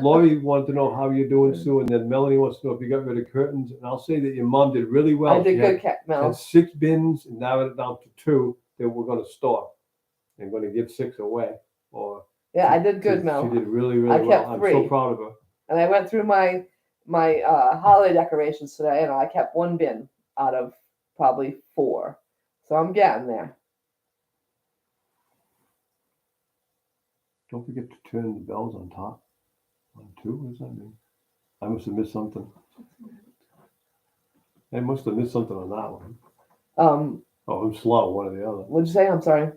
Lori wanted to know how you're doing, Sue, and then Melanie wants to know if you got rid of curtains. And I'll say that your mom did really well. I did good, Mel. Had 6 bins and now it's down to 2 that we're going to store. And going to give 6 away. I did good, Mel. She did really, really well. I'm so proud of her. And I went through my holiday decorations today, and I kept 1 bin out of probably 4. So I'm getting there. Don't forget to turn the bells on top. On 2, what does that mean? I must have missed something. I must have missed something on that one. I'm slow, one or the other. What'd you say? I'm sorry.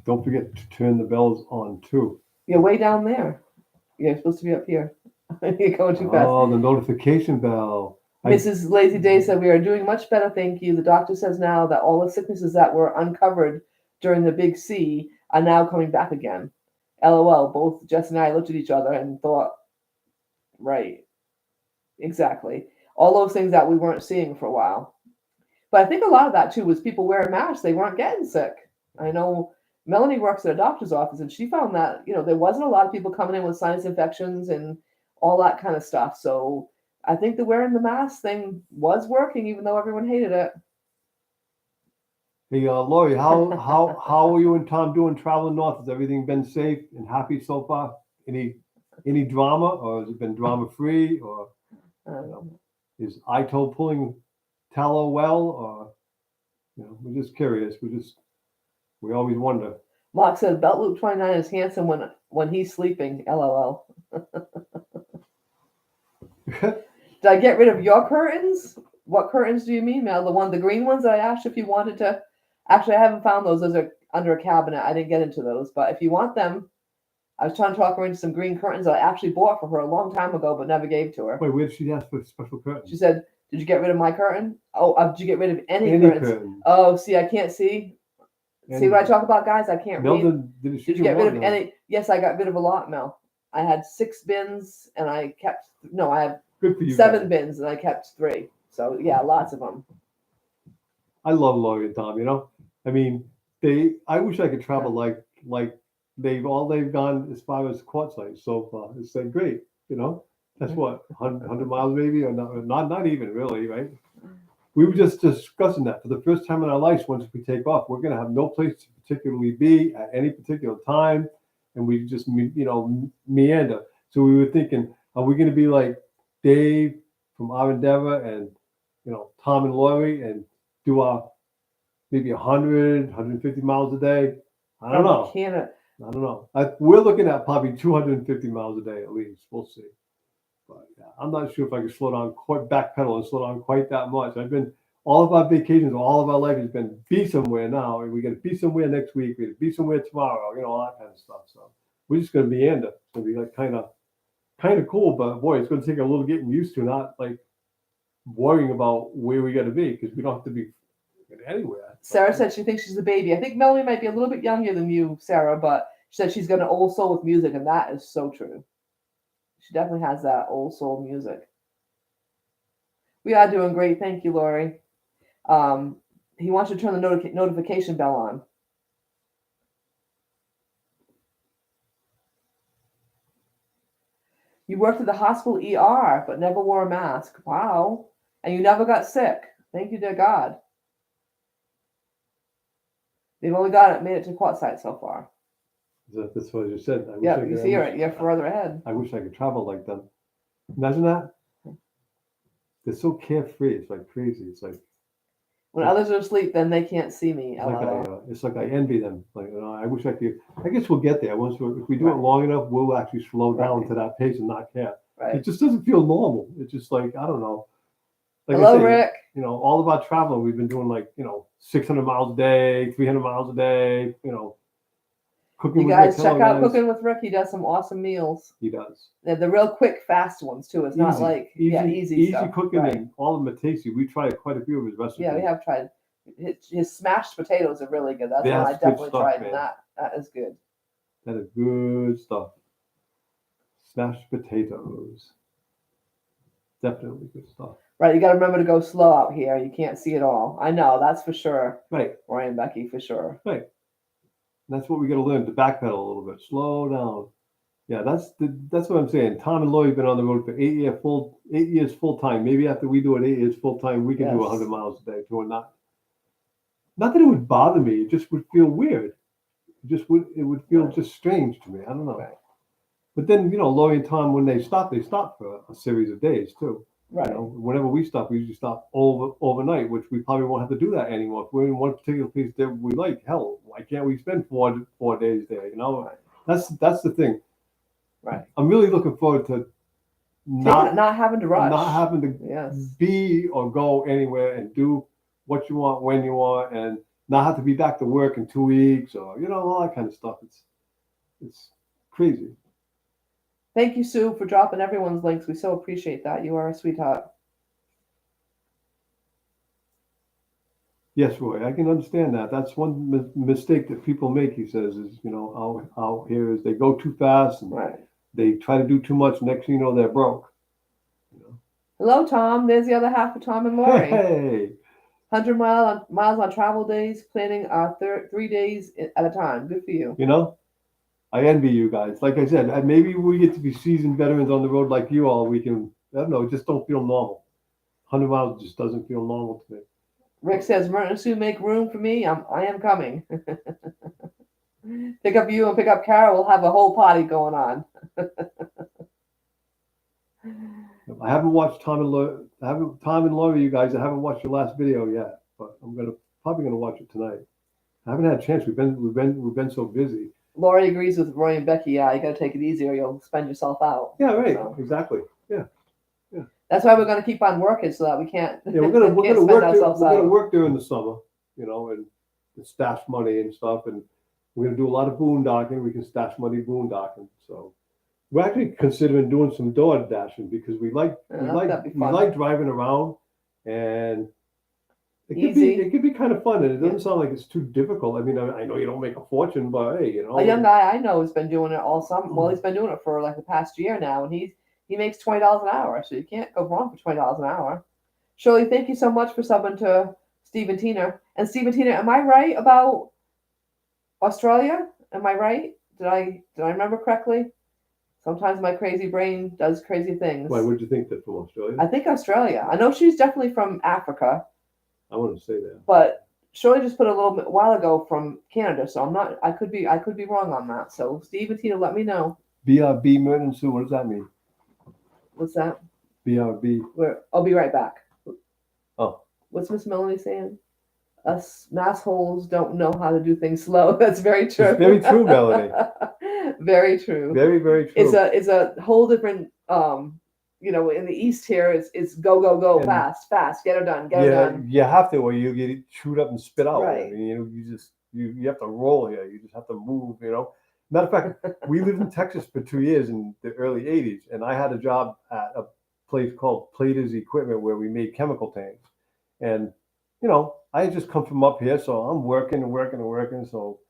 Don't forget to turn the bells on 2. You're way down there. You're supposed to be up here. You're going too fast. Oh, the notification bell. Mrs. Lazy Day said, we are doing much better, thank you. The doctor says now that all the sicknesses that were uncovered during the big C are now coming back again. LOL. Both Jess and I looked at each other and thought, right, exactly. All those things that we weren't seeing for a while. But I think a lot of that, too, was people wearing masks. They weren't getting sick. I know Melanie works at a doctor's office, and she found that, there wasn't a lot of people coming in with sinus infections and all that kind of stuff. So I think the wearing the mask thing was working, even though everyone hated it. Hey, Lori, how are you and Tom doing traveling north? Has everything been safe and happy so far? Any drama, or has it been drama free, or you know, Um, is Ito pulling tallow well, or we're just curious. We always wonder. Mark said belt loop 29 is handsome when he's sleeping. LOL. Did I get rid of your curtains? What curtains do you mean, Mel? The green ones that I asked if you wanted to. Actually, I haven't found those. Those are under a cabinet. I didn't get into those. But if you want them, I was trying to talk her into some green curtains that I actually bought for her a long time ago, but never gave to her. Wait, where did she ask for special curtains? She said, "Did you get rid of my curtain? Oh, did you get rid of any Any curtains? curtain. Oh, see, I can't see. See what I talk about, guys? I can't read. Did Did you get rid of any? Yes, I got rid of a lot, Mel. I had 6 bins, and I kept. No, I have Good for you. 7 bins, and I kept 3. So yeah, lots of them. I love Lori and Tom. I mean, I wish I could travel like they've gone as far as quartzite so far. It's like great. That's what 100 miles maybe, or not even really, right? We were just discussing that for the first time in our lives. Once we take off, we're going to have no place to particularly be at any particular time, and we just meander. So we were thinking, are we going to be like Dave from our endeavor and Tom and Lori and do our maybe 100, 150 miles a day? I don't know. Canada. I don't know. We're looking at probably 250 miles a day at least. We'll see. But I'm not sure if I can slow down quite, backpedal and slow down quite that much. All of our vacations, all of our life has been be somewhere now, and we got to be somewhere next week. We got to be somewhere tomorrow. All that kind of stuff. So we're just going to meander. It's going to be like kind of cool, but boy, it's going to take a little getting used to. Not like worrying about where we got to be, because we don't have to be anywhere. Sarah said she thinks she's a baby. I think Melanie might be a little bit younger than you, Sarah, but she said she's got an old soul with music, and that is so true. She definitely has that old soul music. We are doing great. Thank you, Lori. He wants you to turn the notification bell on. You worked at the hospital ER, but never wore a mask. Wow. And you never got sick. Thank you, dear God. They've only made it to quartzite so far. That's what I just said. Yeah, you see, you're further ahead. I wish I could travel like them. Imagine that. They're so carefree. It's like crazy. It's like when others are asleep, then they can't see me. It's like I envy them. Like I wish I could. I guess we'll get there. If we do it long enough, we'll actually slow down to that pace and not care. Right. It just doesn't feel normal. It's just like I don't know. Like Hello, I say, Rick. All of our traveling, we've been doing 600 miles a day, 300 miles a day. Cooking. You guys check out Cooking with Rick. He does some awesome meals. He does. They're the real quick, fast ones too. It's not like easy stuff. Cooking, right. And all of them are tasty. We tried quite a few of his recipes. Yeah, we have tried. His smashed potatoes are really good. That's one I definitely tried. Man. That is good. That is good stuff. Smashed potatoes. Definitely good stuff. Right, you got to remember to go slow out here. You can't see it all. I know, that's for sure. Right. Roy and Becky, for sure. Right. That's what we got to learn, to backpedal a little bit, slow down. Yeah, that's what I'm saying. Tom and Lori have been on the road for 8 years full time. Maybe after we do it 8 years full time, we can do 100 miles a day. Not that it would bother me. It just would feel weird. It would feel just strange to me. I don't know. Right. But then Lori and Tom, when they stop for a series of days too. Right. Whenever we stop, we usually stop overnight, which we probably won't have to do that anymore. If we're in one particular place that we like, hell, why can't we spend 4 days there? Right. That's the thing. Right. I'm really looking forward to not having to rush, not having to be or go anywhere and do what you want when you want, and not have to be back to work in 2 weeks or all that kind of stuff. It's crazy. Thank you, Sue, for dropping everyone's links. We so appreciate that. You are a sweetheart. Yes, Roy, I can understand that. That's one mistake that people make, he says, is, out here is they go too fast and they try to do too much. Next thing you know, they're broke. Hello, Tom. There's the other half of Tom and Lori. Hey. 100 miles on travel days, planning 3 days at a time. Good for you. I envy you guys. Like I said, maybe we get to be seasoned veterans on the road like you all. We can, I don't know, it just don't feel normal. 100 miles just doesn't feel normal to me. Rick says, Merton Sue, make room for me. I am coming. Pick up you and pick up Carol. We'll have a whole party going on. I haven't watched Tom and Laurie, you guys. I haven't watched your last video yet, but I'm probably gonna watch it tonight. I haven't had a chance. We've been so busy. Lori agrees with Roy and Becky. Yeah, you got to take it easy or you'll spend yourself out. Yeah, right. So. Exactly. Yeah. That's why we're going to keep on working so that we can't. Yeah, we're gonna can't spend work. ourselves We're out. gonna work during the summer, and stash money and stuff, and we're gonna do a lot of boondocking. We can stash money boondocking. So we're actually considering doing some door dashing because we like driving around, and it could be kind of fun, and it doesn't sound like it's too difficult. I mean, I know you don't make a fortune, but hey, a young guy I know has been doing it all summer. Well, he's been doing it for like the past year now, and he makes $20 an hour, so you can't go wrong for $20 an hour. Shirley, thank you so much for subbing to Steve and Tina. And Steve and Tina, am I right about Australia? Am I right? Did I remember correctly? Sometimes my crazy brain does crazy things. Why would you think that from Australia? I think Australia. I know she's definitely from Africa. I wouldn't say that. But Shirley just put a little bit while ago from Canada, so I'm not. I could be wrong on that. So Steve and Tina, let me know. BRB Merton Sue. What does that mean? What's that? BRB. I'll be right back. Oh. What's Miss Melanie saying? Us massholes don't know how to do things slow. That's very true. It's very true, Melanie. Very true. Very, very true. It's a whole different in the East here it's go and fast, get her done, get her done. You have to, or you get chewed up and spit out. Right. I mean, you have to roll here. You just have to move. Matter of fact, we lived in Texas for 2 years in the early '80s, and I had a job at a place called Platers Equipment where we made chemical tanks. And I had just come from up here, so I'm working. So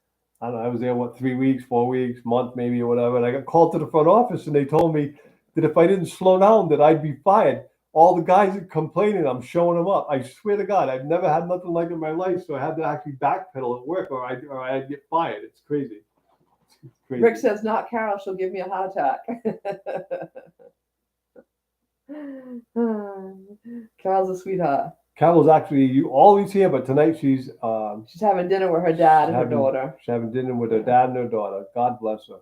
I don't know. I was there 3 weeks, 4 weeks, month maybe or whatever. And I got called to the front office, and they told me that if I didn't slow down, that I'd be fired. All the guys are complaining. I'm showing them up. I swear to God, I've never had nothing like it in my life. So I had to actually backpedal at work, or I'd get fired. It's crazy. Crazy. Rick says, "Not Carol. She'll give me a heart attack." Carol's a sweetheart. Carol's actually always here, but tonight she's having dinner with her dad and her daughter. She's having dinner with her dad and her daughter. God bless her.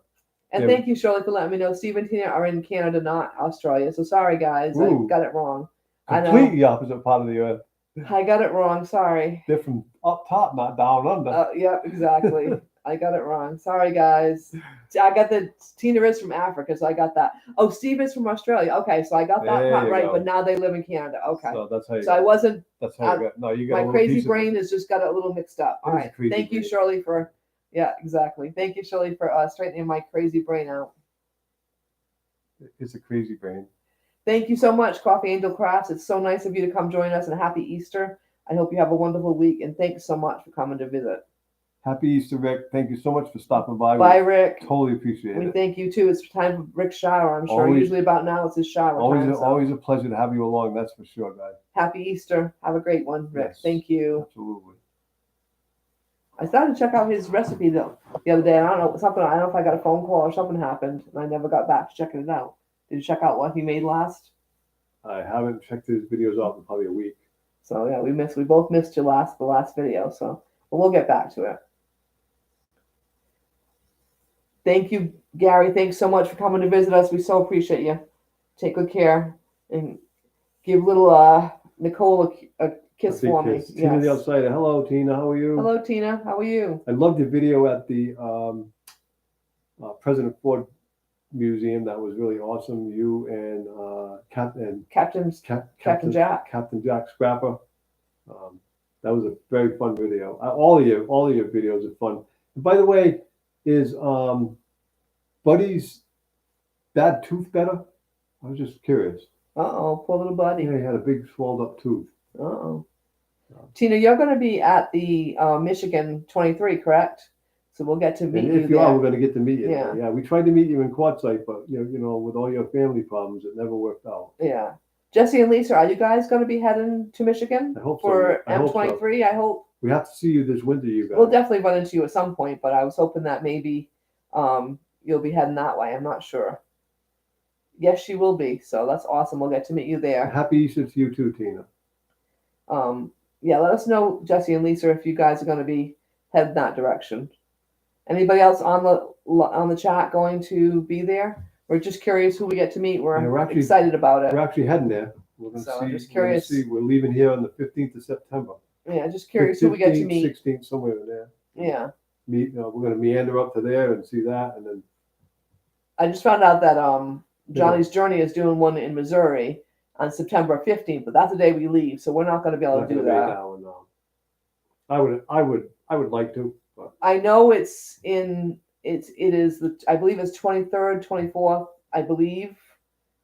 And thank you, Shirley, for letting me know. Steve and Tina are in Canada, not Australia. So sorry, guys. I got it wrong. Completely opposite part of the earth. I got it wrong. Sorry. They're from up top, not down under. Yeah, exactly. I got it wrong. Sorry, guys. I got Tina is from Africa, so I got that. Oh, Steve is from Australia. Okay, so I got that part right, but now they live in Canada. Okay. So that's how you I wasn't. That's how you got. No, you got my crazy brain has just got a little mixed up. All right. Thank you, Shirley, for. Yeah, exactly. Thank you, Shirley, for straightening my crazy brain out. It's a crazy brain. Thank you so much, Coffee Angel Crafts. It's so nice of you to come join us, and happy Easter. I hope you have a wonderful week, and thanks so much for coming to visit. Happy Easter, Rick. Thank you so much for stopping by. Bye, Rick. Totally appreciate it. We thank you, too. It's time for Rick's shower. I'm sure usually about now it's his shower time. Always a pleasure to have you along. That's for sure, guys. Happy Easter. Have a great one, Rick. Yes, thank you. Absolutely. I started to check out his recipe, though, the other day. I don't know if I got a phone call or something happened, and I never got back to checking it out. Did you check out what he made last? I haven't checked his videos out in probably a week. So, yeah, we both missed the last video, so we'll get back to it. Thank you, Gary. Thanks so much for coming to visit us. We so appreciate you. Take good care and give little Nicole a kiss for me. Kiss. Tina the Outsider. Hello, Tina. How are you? Hello, Tina. How are you? I loved the video at the President Ford Museum. That was really awesome. You and Captain Jack Scrapper. That was a very fun video. All of your videos are fun. And by the way, is Buddy's bad tooth better? I was just curious. Poor little Buddy. Yeah, he had a big swelled up tooth. Tina, you're going to be at the Michigan 23, correct? So we'll get to meet you. If you are, we're going to get to meet you. Yeah. We tried to meet you in Quartzsite, but with all your family problems, it never worked out. Yeah. Jesse and Lisa, are you guys going to be heading to Michigan for M23? I hope. We have to see you this winter, you guys. We'll definitely run into you at some point, but I was hoping that maybe you'll be heading that way. I'm not sure. Yes, she will be. So that's awesome. We'll get to meet you there. Happy Easter to you too, Tina. yeah, let us know, Jesse and Lisa, if you guys are going to be heading that direction. Anybody else on the chat going to be there? We're just curious who we get to meet. We're actually- excited about We're it. actually heading there. We're gonna So see. I'm just We're gonna curious. see. We're leaving here on the 15th of September. Yeah, just curious who we get to 15th, meet. 16th, somewhere in there. Yeah, We're gonna meander up to there and see that, and then I just found out that Johnny's Journey is doing one in Missouri on September 15th, but that's the day we leave, so we're not going to be able not to do gonna make that. that one. No. I would like to. But I know it is I believe it's 23rd, 24th, I believe.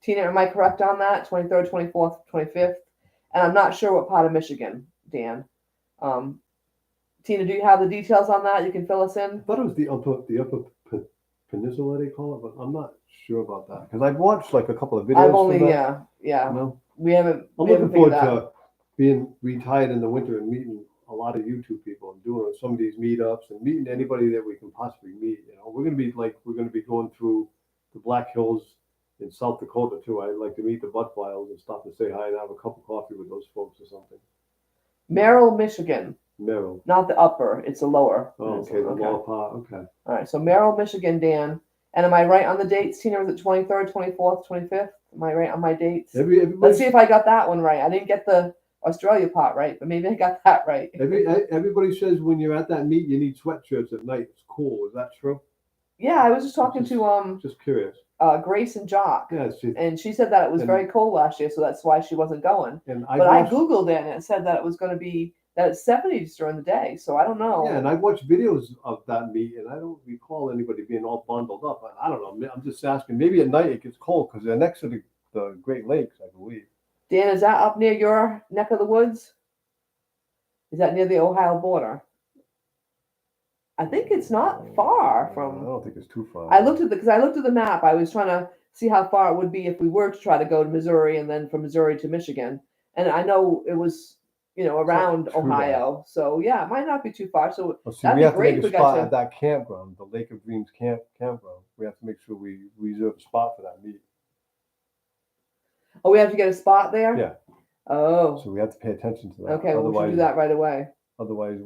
Tina, am I correct on that? 23rd, 24th, 25th, and I'm not sure what part of Michigan, Dan. Tina, do you have the details on that? You can fill us I in. thought it was the upper peninsula they call it, but I'm not sure about that because I've watched like a couple of videos. I've only from that, yeah. You know? We haven't. I'm we looking haven't figured forward that. to being retired in the winter and meeting a lot of YouTube people and doing some of these meetups and meeting anybody that we can possibly meet. You know, we're gonna be going through the Black Hills in South Dakota too. I'd like to meet the Buttfiles and stop and say hi and have a cup of coffee with those folks or something. Merrill, Michigan. Merrill. Not the upper, it's the lower. Oh, okay, the lower part. Okay. All right, so Merrill, Michigan, Dan. And am I right on the dates, Tina? Was it 23rd, 24th, 25th? Am I right on my dates? Let's see if I got that one right. I didn't get the Australia part right, but maybe I got that right. Everybody says when you're at that meet, you need sweatshirts at night. It's cool. Is that true? Yeah, I was just talking to Just curious. Grace and Jock, Yeah, and she said that it was very cold last year, so that's why she wasn't going. But I googled it, and it said that it was going to be that it's 70s during the day, so I don't know. Yeah, and I watched videos of that meet, and I don't recall anybody being all bundled up. I don't know. I'm just asking. Maybe at night it gets cold because they're next to the Great Lakes, I believe. Dan, is that up near your neck of the woods? Is that near the Ohio border? I think it's not far from. I don't think it's too far. I looked at the map. I was trying to see how far it would be if we were to try to go to Missouri and then from Missouri to Michigan. And I know it was, around Ohio. So yeah, it might not be too far. So that'd we be have great to if make we a got spot to. at that campground, the Lake of Dreams campground. We have to make sure we reserve a spot for that meet. Oh, we have to get a spot there? Yeah. Oh. So we have to pay attention to that. Okay, well, we should do that right away. Otherwise,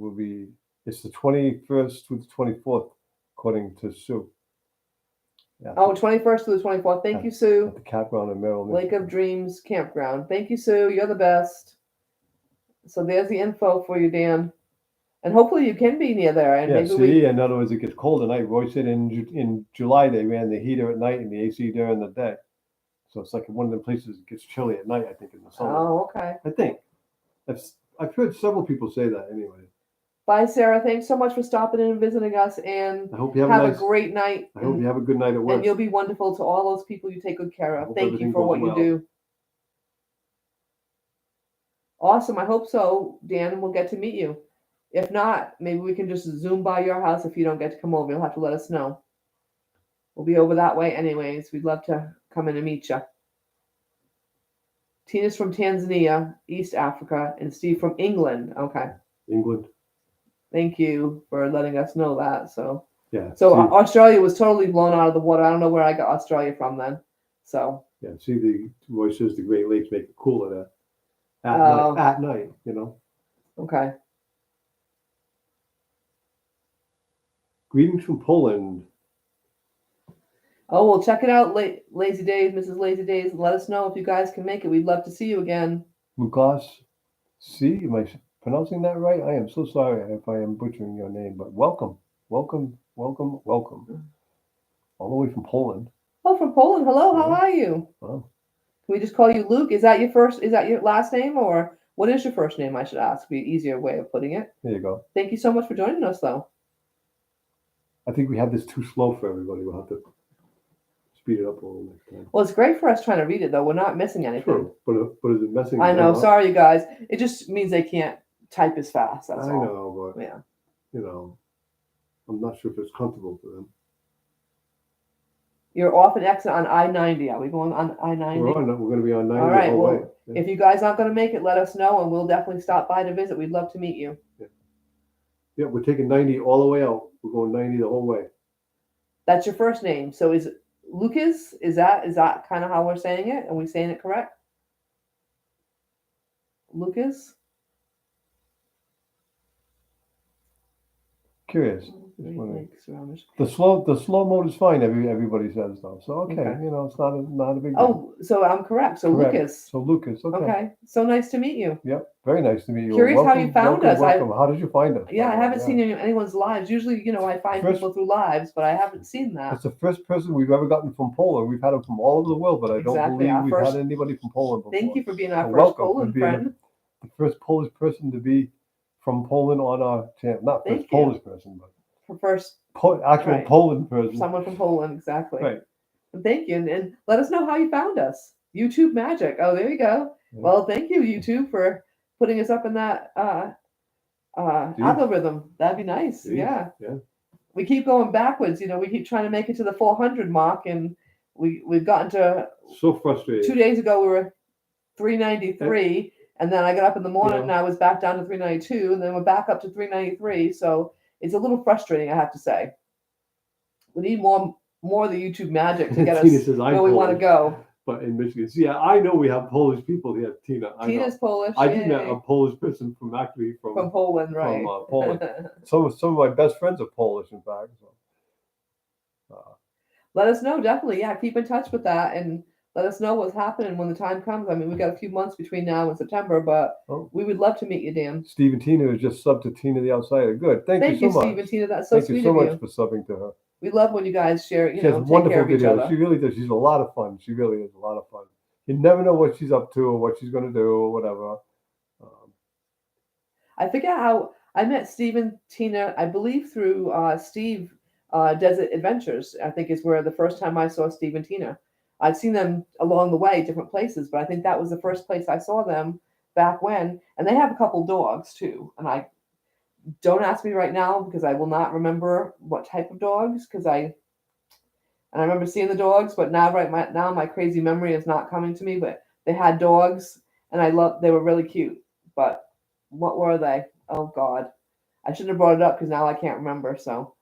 it's the 21st through the 24th, according to Sue. Yeah. Oh, 21st through the 24th. Thank you, Sue. At the campground in Maryland. Lake of Dreams campground. Thank you, Sue. You're the best. So there's the info for you, Dan. And hopefully you can be near there. And in other words, it gets cold at night. Roy said in July they ran the heater at night and the AC during the day. So it's like one of the places that gets chilly at night, I think, in the summer. Oh, okay. I think. I've heard several people say that anyway. Bye, Sarah. Thanks so much for stopping in and visiting us. And I hope you have a great night. I hope you have a good night at work. And you'll be wonderful to all those people you take good care of. Thank you for goes what well. you do. Awesome. I hope so, Dan, and we'll get to meet you. If not, maybe we can just Zoom by your house if you don't get to come over. You'll have to let us know. We'll be over that way anyways. We'd love to come in and meet you. Tina's from Tanzania, East Africa, and Steve from England. Okay. England. Thank you for letting us know that. So yeah. So Australia was totally blown out of the water. I don't know where I got Australia from then. So yeah. See, Roy says the Great Lakes make it cooler there. At night, Okay. Greetings from Poland. Oh, well, check it out, Lazy Days, Mrs. Lazy Days. Let us know if you guys can make it. We'd love to see you again. Lukas C. Am I pronouncing that right? I am so sorry if I am butchering your name, but welcome. All the way from Poland. Oh, from Poland. Hello, how are you? Wow. Can we just call you Luke? Is that your last name, or what is your first name? I should ask. Be an easier way of putting it. There you go. Thank you so much for joining us, though. I think we have this too slow for everybody. We'll have to speed it up a little next time. Well, it's great for us trying to read it, though. We're not missing anything. True, but is it messing? I know. Sorry, you guys. It just means they can't type as fast. That's all. I know, but yeah, I'm not sure if it's comfortable for them. You're off an exit on I-90. Are we going on I-90? We're going to be on 90 all right. the whole Well, way. Yeah. If you guys aren't going to make it, let us know, and we'll definitely stop by to visit. We'd love to meet you. Yeah, we're taking 90 all the way out. We're going 90 the whole way. That's your first name. So is Lucas? Is that kind of how we're saying it? Are we saying it correct? Lucas? curious. Great wondering. Lakes Surrounders. The slow mode is fine. Everybody says though. So okay, Okay. it's not a big deal. Oh, so I'm correct. So Correct. Lucas. So Lucas, okay. Okay. So nice to meet you. Yep. Very nice to meet you. Curious how Welcome, you found welcome, us. Welcome. How did you find us? Yeah, by I the way? haven't seen anyone's lives. Usually, I find First- people through lives, but I haven't seen that. It's the first person we've ever gotten from Poland. We've had them from all over the world, but I don't Exactly. believe Our we've first- had anybody from Poland before. Thank you for being our So first welcome for Poland being friend. the first Polish person to be from Poland on our channel. Not Thank first you. Polish person, but For first actual Right. Poland person. someone from Poland, exactly. Right. And thank you, and let us know how you found us. YouTube magic. Oh, there you go. Yeah. Well, thank you, YouTube, for putting us up in that algorithm. That'd be nice. Jeez, Yeah. yeah. We keep going backwards. We keep trying to make it to the 400 mark, and we've gotten to So frustrating. 2 days ago we were 393, and then I got up in the morning and I was back down to 392, and then we're back up to 393. So it's a little frustrating, I have to say. We need more of the YouTube magic to get Tina us says, where we want to go. But in Michigan, see, I know we have Polish people here, Tina. I know. Tina's Polish. I just met yay. a Polish person from Poland, right? Poland. Some of my best friends are Polish, in fact. So. Let us know, definitely. Yeah, keep in touch with that, and let us know what's happening when the time comes. I mean, we got a few months between now and September, but we would love to meet you, Dan. Steve and Tina is just subbed to Tina the Outsider. Good. Thank you so much. Steve and Tina. That's so Thank sweet you so of much you. for subbing to her. We love when you guys share, She has take wonderful care of each videos. other. She really does. She's a lot of fun. She really is a lot of fun. You never know what she's up to or what she's going to do or whatever. I forget how I met Steve and Tina, I believe through Steve Desert Adventures, I think is where the first time I saw Steve and Tina. I'd seen them along the way, different places, but I think that was the first place I saw them back when. And they have a couple dogs too. And I don't ask me right now because I will not remember what type of dogs and I remember seeing the dogs, but now my crazy memory is not coming to me. But they had dogs, and they were really cute. But what were they? Oh God, I shouldn't have brought it up because now I can't remember. So,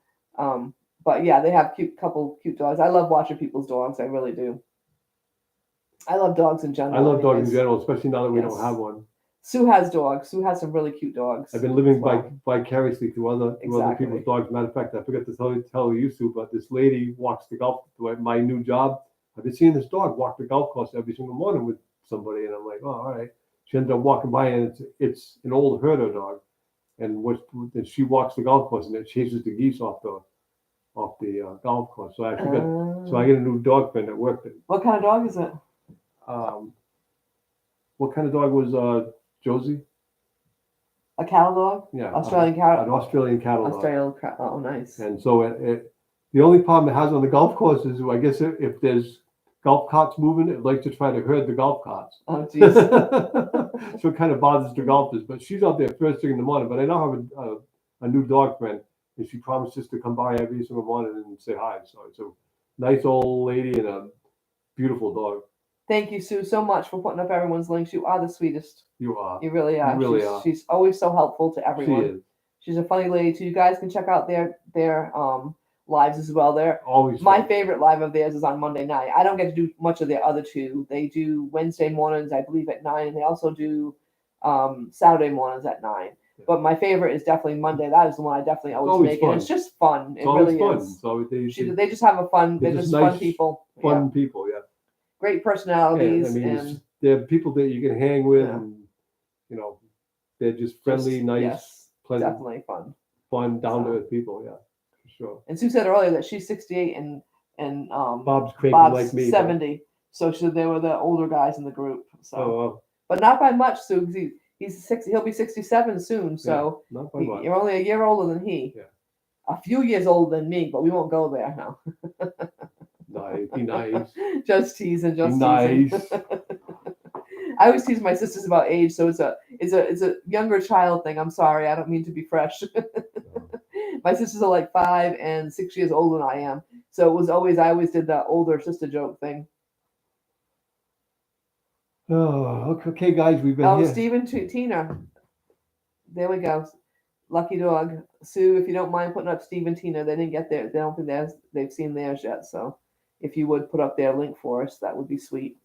but yeah, they have couple cute dogs. I love watching people's dogs. I really do. I love dogs in general. I love dogs anyways. in general, especially now that we don't have one. Sue has dogs. Sue has some really cute dogs. I've been living as well. vicariously through other Exactly. people's dogs. Matter of fact, I forgot to tell you, Sue, but this lady walks the golf. My new job, I've been seeing this dog walk the golf course every single morning with somebody, and I'm like, oh, all right. She ends up walking by, and it's an old herder dog, and she walks the golf course, and it chases the geese off the golf course. So I get a new dog friend at work. What kind of dog is it? What kind of dog was Josie? A cattle dog? Yeah, Australian cattle. An Australian cattle dog. Australian cattle. Oh, nice. And so the only problem it has on the golf course is, I guess, if there's golf carts moving, it likes to try to herd the golf carts. Oh, jeez. So it kind of bothers the golfers. But she's out there first thing in the morning. But I now have a new dog friend, and she promises to come by every single morning and say hi. So it's a nice old lady and a beautiful dog. Thank you, Sue, so much for putting up everyone's links. You are the sweetest. You are. You really are. You really are. She's always so helpful to everyone. She is. She's a funny lady too. You guys can check out their lives as well. They're always my fun. favorite live of theirs is on Monday night. I don't get to do much of their other two. They do Wednesday mornings, I believe, at 9, and they also do Saturday mornings at 9. Yeah. But my favorite is definitely Monday. That is the one I definitely always make, and it's just fun. It really is. So they just have a fun. They're just nice, fun people. Fun people, yeah. Great personalities, and they're people that you can hang with, and they're just friendly, nice, pleasant, definitely fun, down to earth people, yeah, for sure. And Sue said earlier that she's 68 and Bob's crazy like me, 70, so they were the older guys in the group. So, wow. But not by much, Sue. He's 60. He'll be 67 soon, so not by much. You're only a year older than he. Yeah. A few years older than me, but we won't go there now. Nice, be nice. Just teasing, be nice. I always tease my sisters about age, so it's a younger child thing. I'm sorry, I don't mean to be fresh. My sisters are like 5 and 6 years older than I am, so I always did the older sister joke thing. Oh, okay, guys, we've been here. Steve and Tina. There we go. Lucky dog. Sue, if you don't mind putting up Steve and Tina, they didn't get there. They don't think they've seen theirs yet, so if you would put up their link for us, that would be sweet.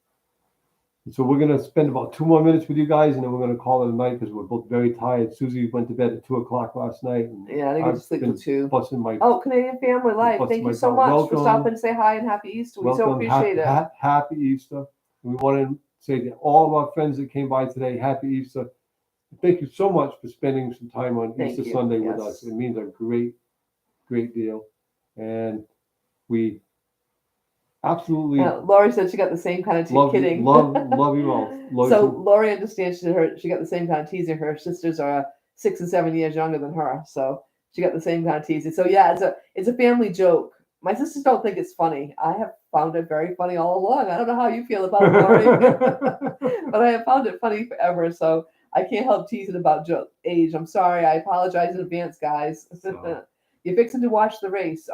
So we're gonna spend about 2 more minutes with you guys, and then we're gonna call it a night because we're both very tired. Susie went to bed at 2 o'clock last night, and Yeah, I didn't get to I've sleep till been 2. busting my Oh, Canadian Family Life. busting Thank you my so butt. much for Welcome. stopping to say hi and happy Easter. We so Welcome. appreciate it. Happy Easter. We want to say to all of our friends that came by today, Happy Easter. Thank you so much for spending some time on Thank Easter you. Sunday with Yes. us. It means a great, great deal. And we absolutely Lori said she got the same kind of love kidding. love you all. So Lori understands she got the same kind of teasing. Her sisters are 6 and 7 years younger than her, so she got the same kind of teasing. So yeah, it's a family joke. My sisters don't think it's funny. I have found it very funny all along. I don't know how you feel about it, Lori, but I have found it funny forever. So I can't help teasing about age. I'm sorry. I apologize in advance, guys. So. You're fixing to watch the race.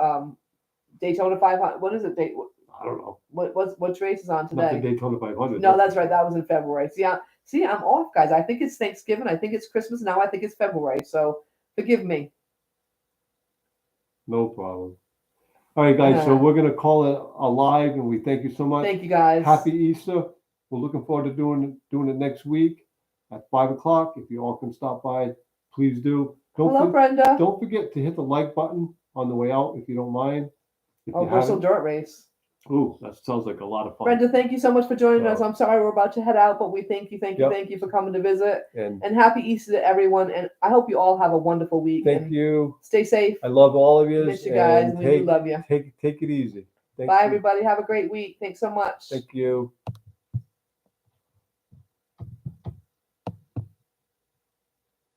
Daytona 500. What is it? I don't know. What race is on today? Not the Daytona 500. No, that's right. That was in February. See, I'm off, guys. I think it's Thanksgiving. I think it's Christmas. Now I think it's February. So forgive me. No problem. All right, guys. So we're gonna call it a live, and we thank you so much. Thank you, guys. Happy Easter. We're looking forward to doing it next week at 5 o'clock. If you all can stop by, please do. Hello, Brenda. Don't forget to hit the like button on the way out if you don't mind. Bristol Dirt Race. Ooh, that sounds like a lot of fun. Brenda, thank you so much for joining us. I'm sorry we're about to head out, but we thank you for coming to visit. And happy Easter to everyone. And I hope you all have a wonderful week. Thank you. Stay safe. I love all of you. Miss you guys. And we do love you. Take it easy. Bye, everybody. Have a great week. Thanks so much. Thank you.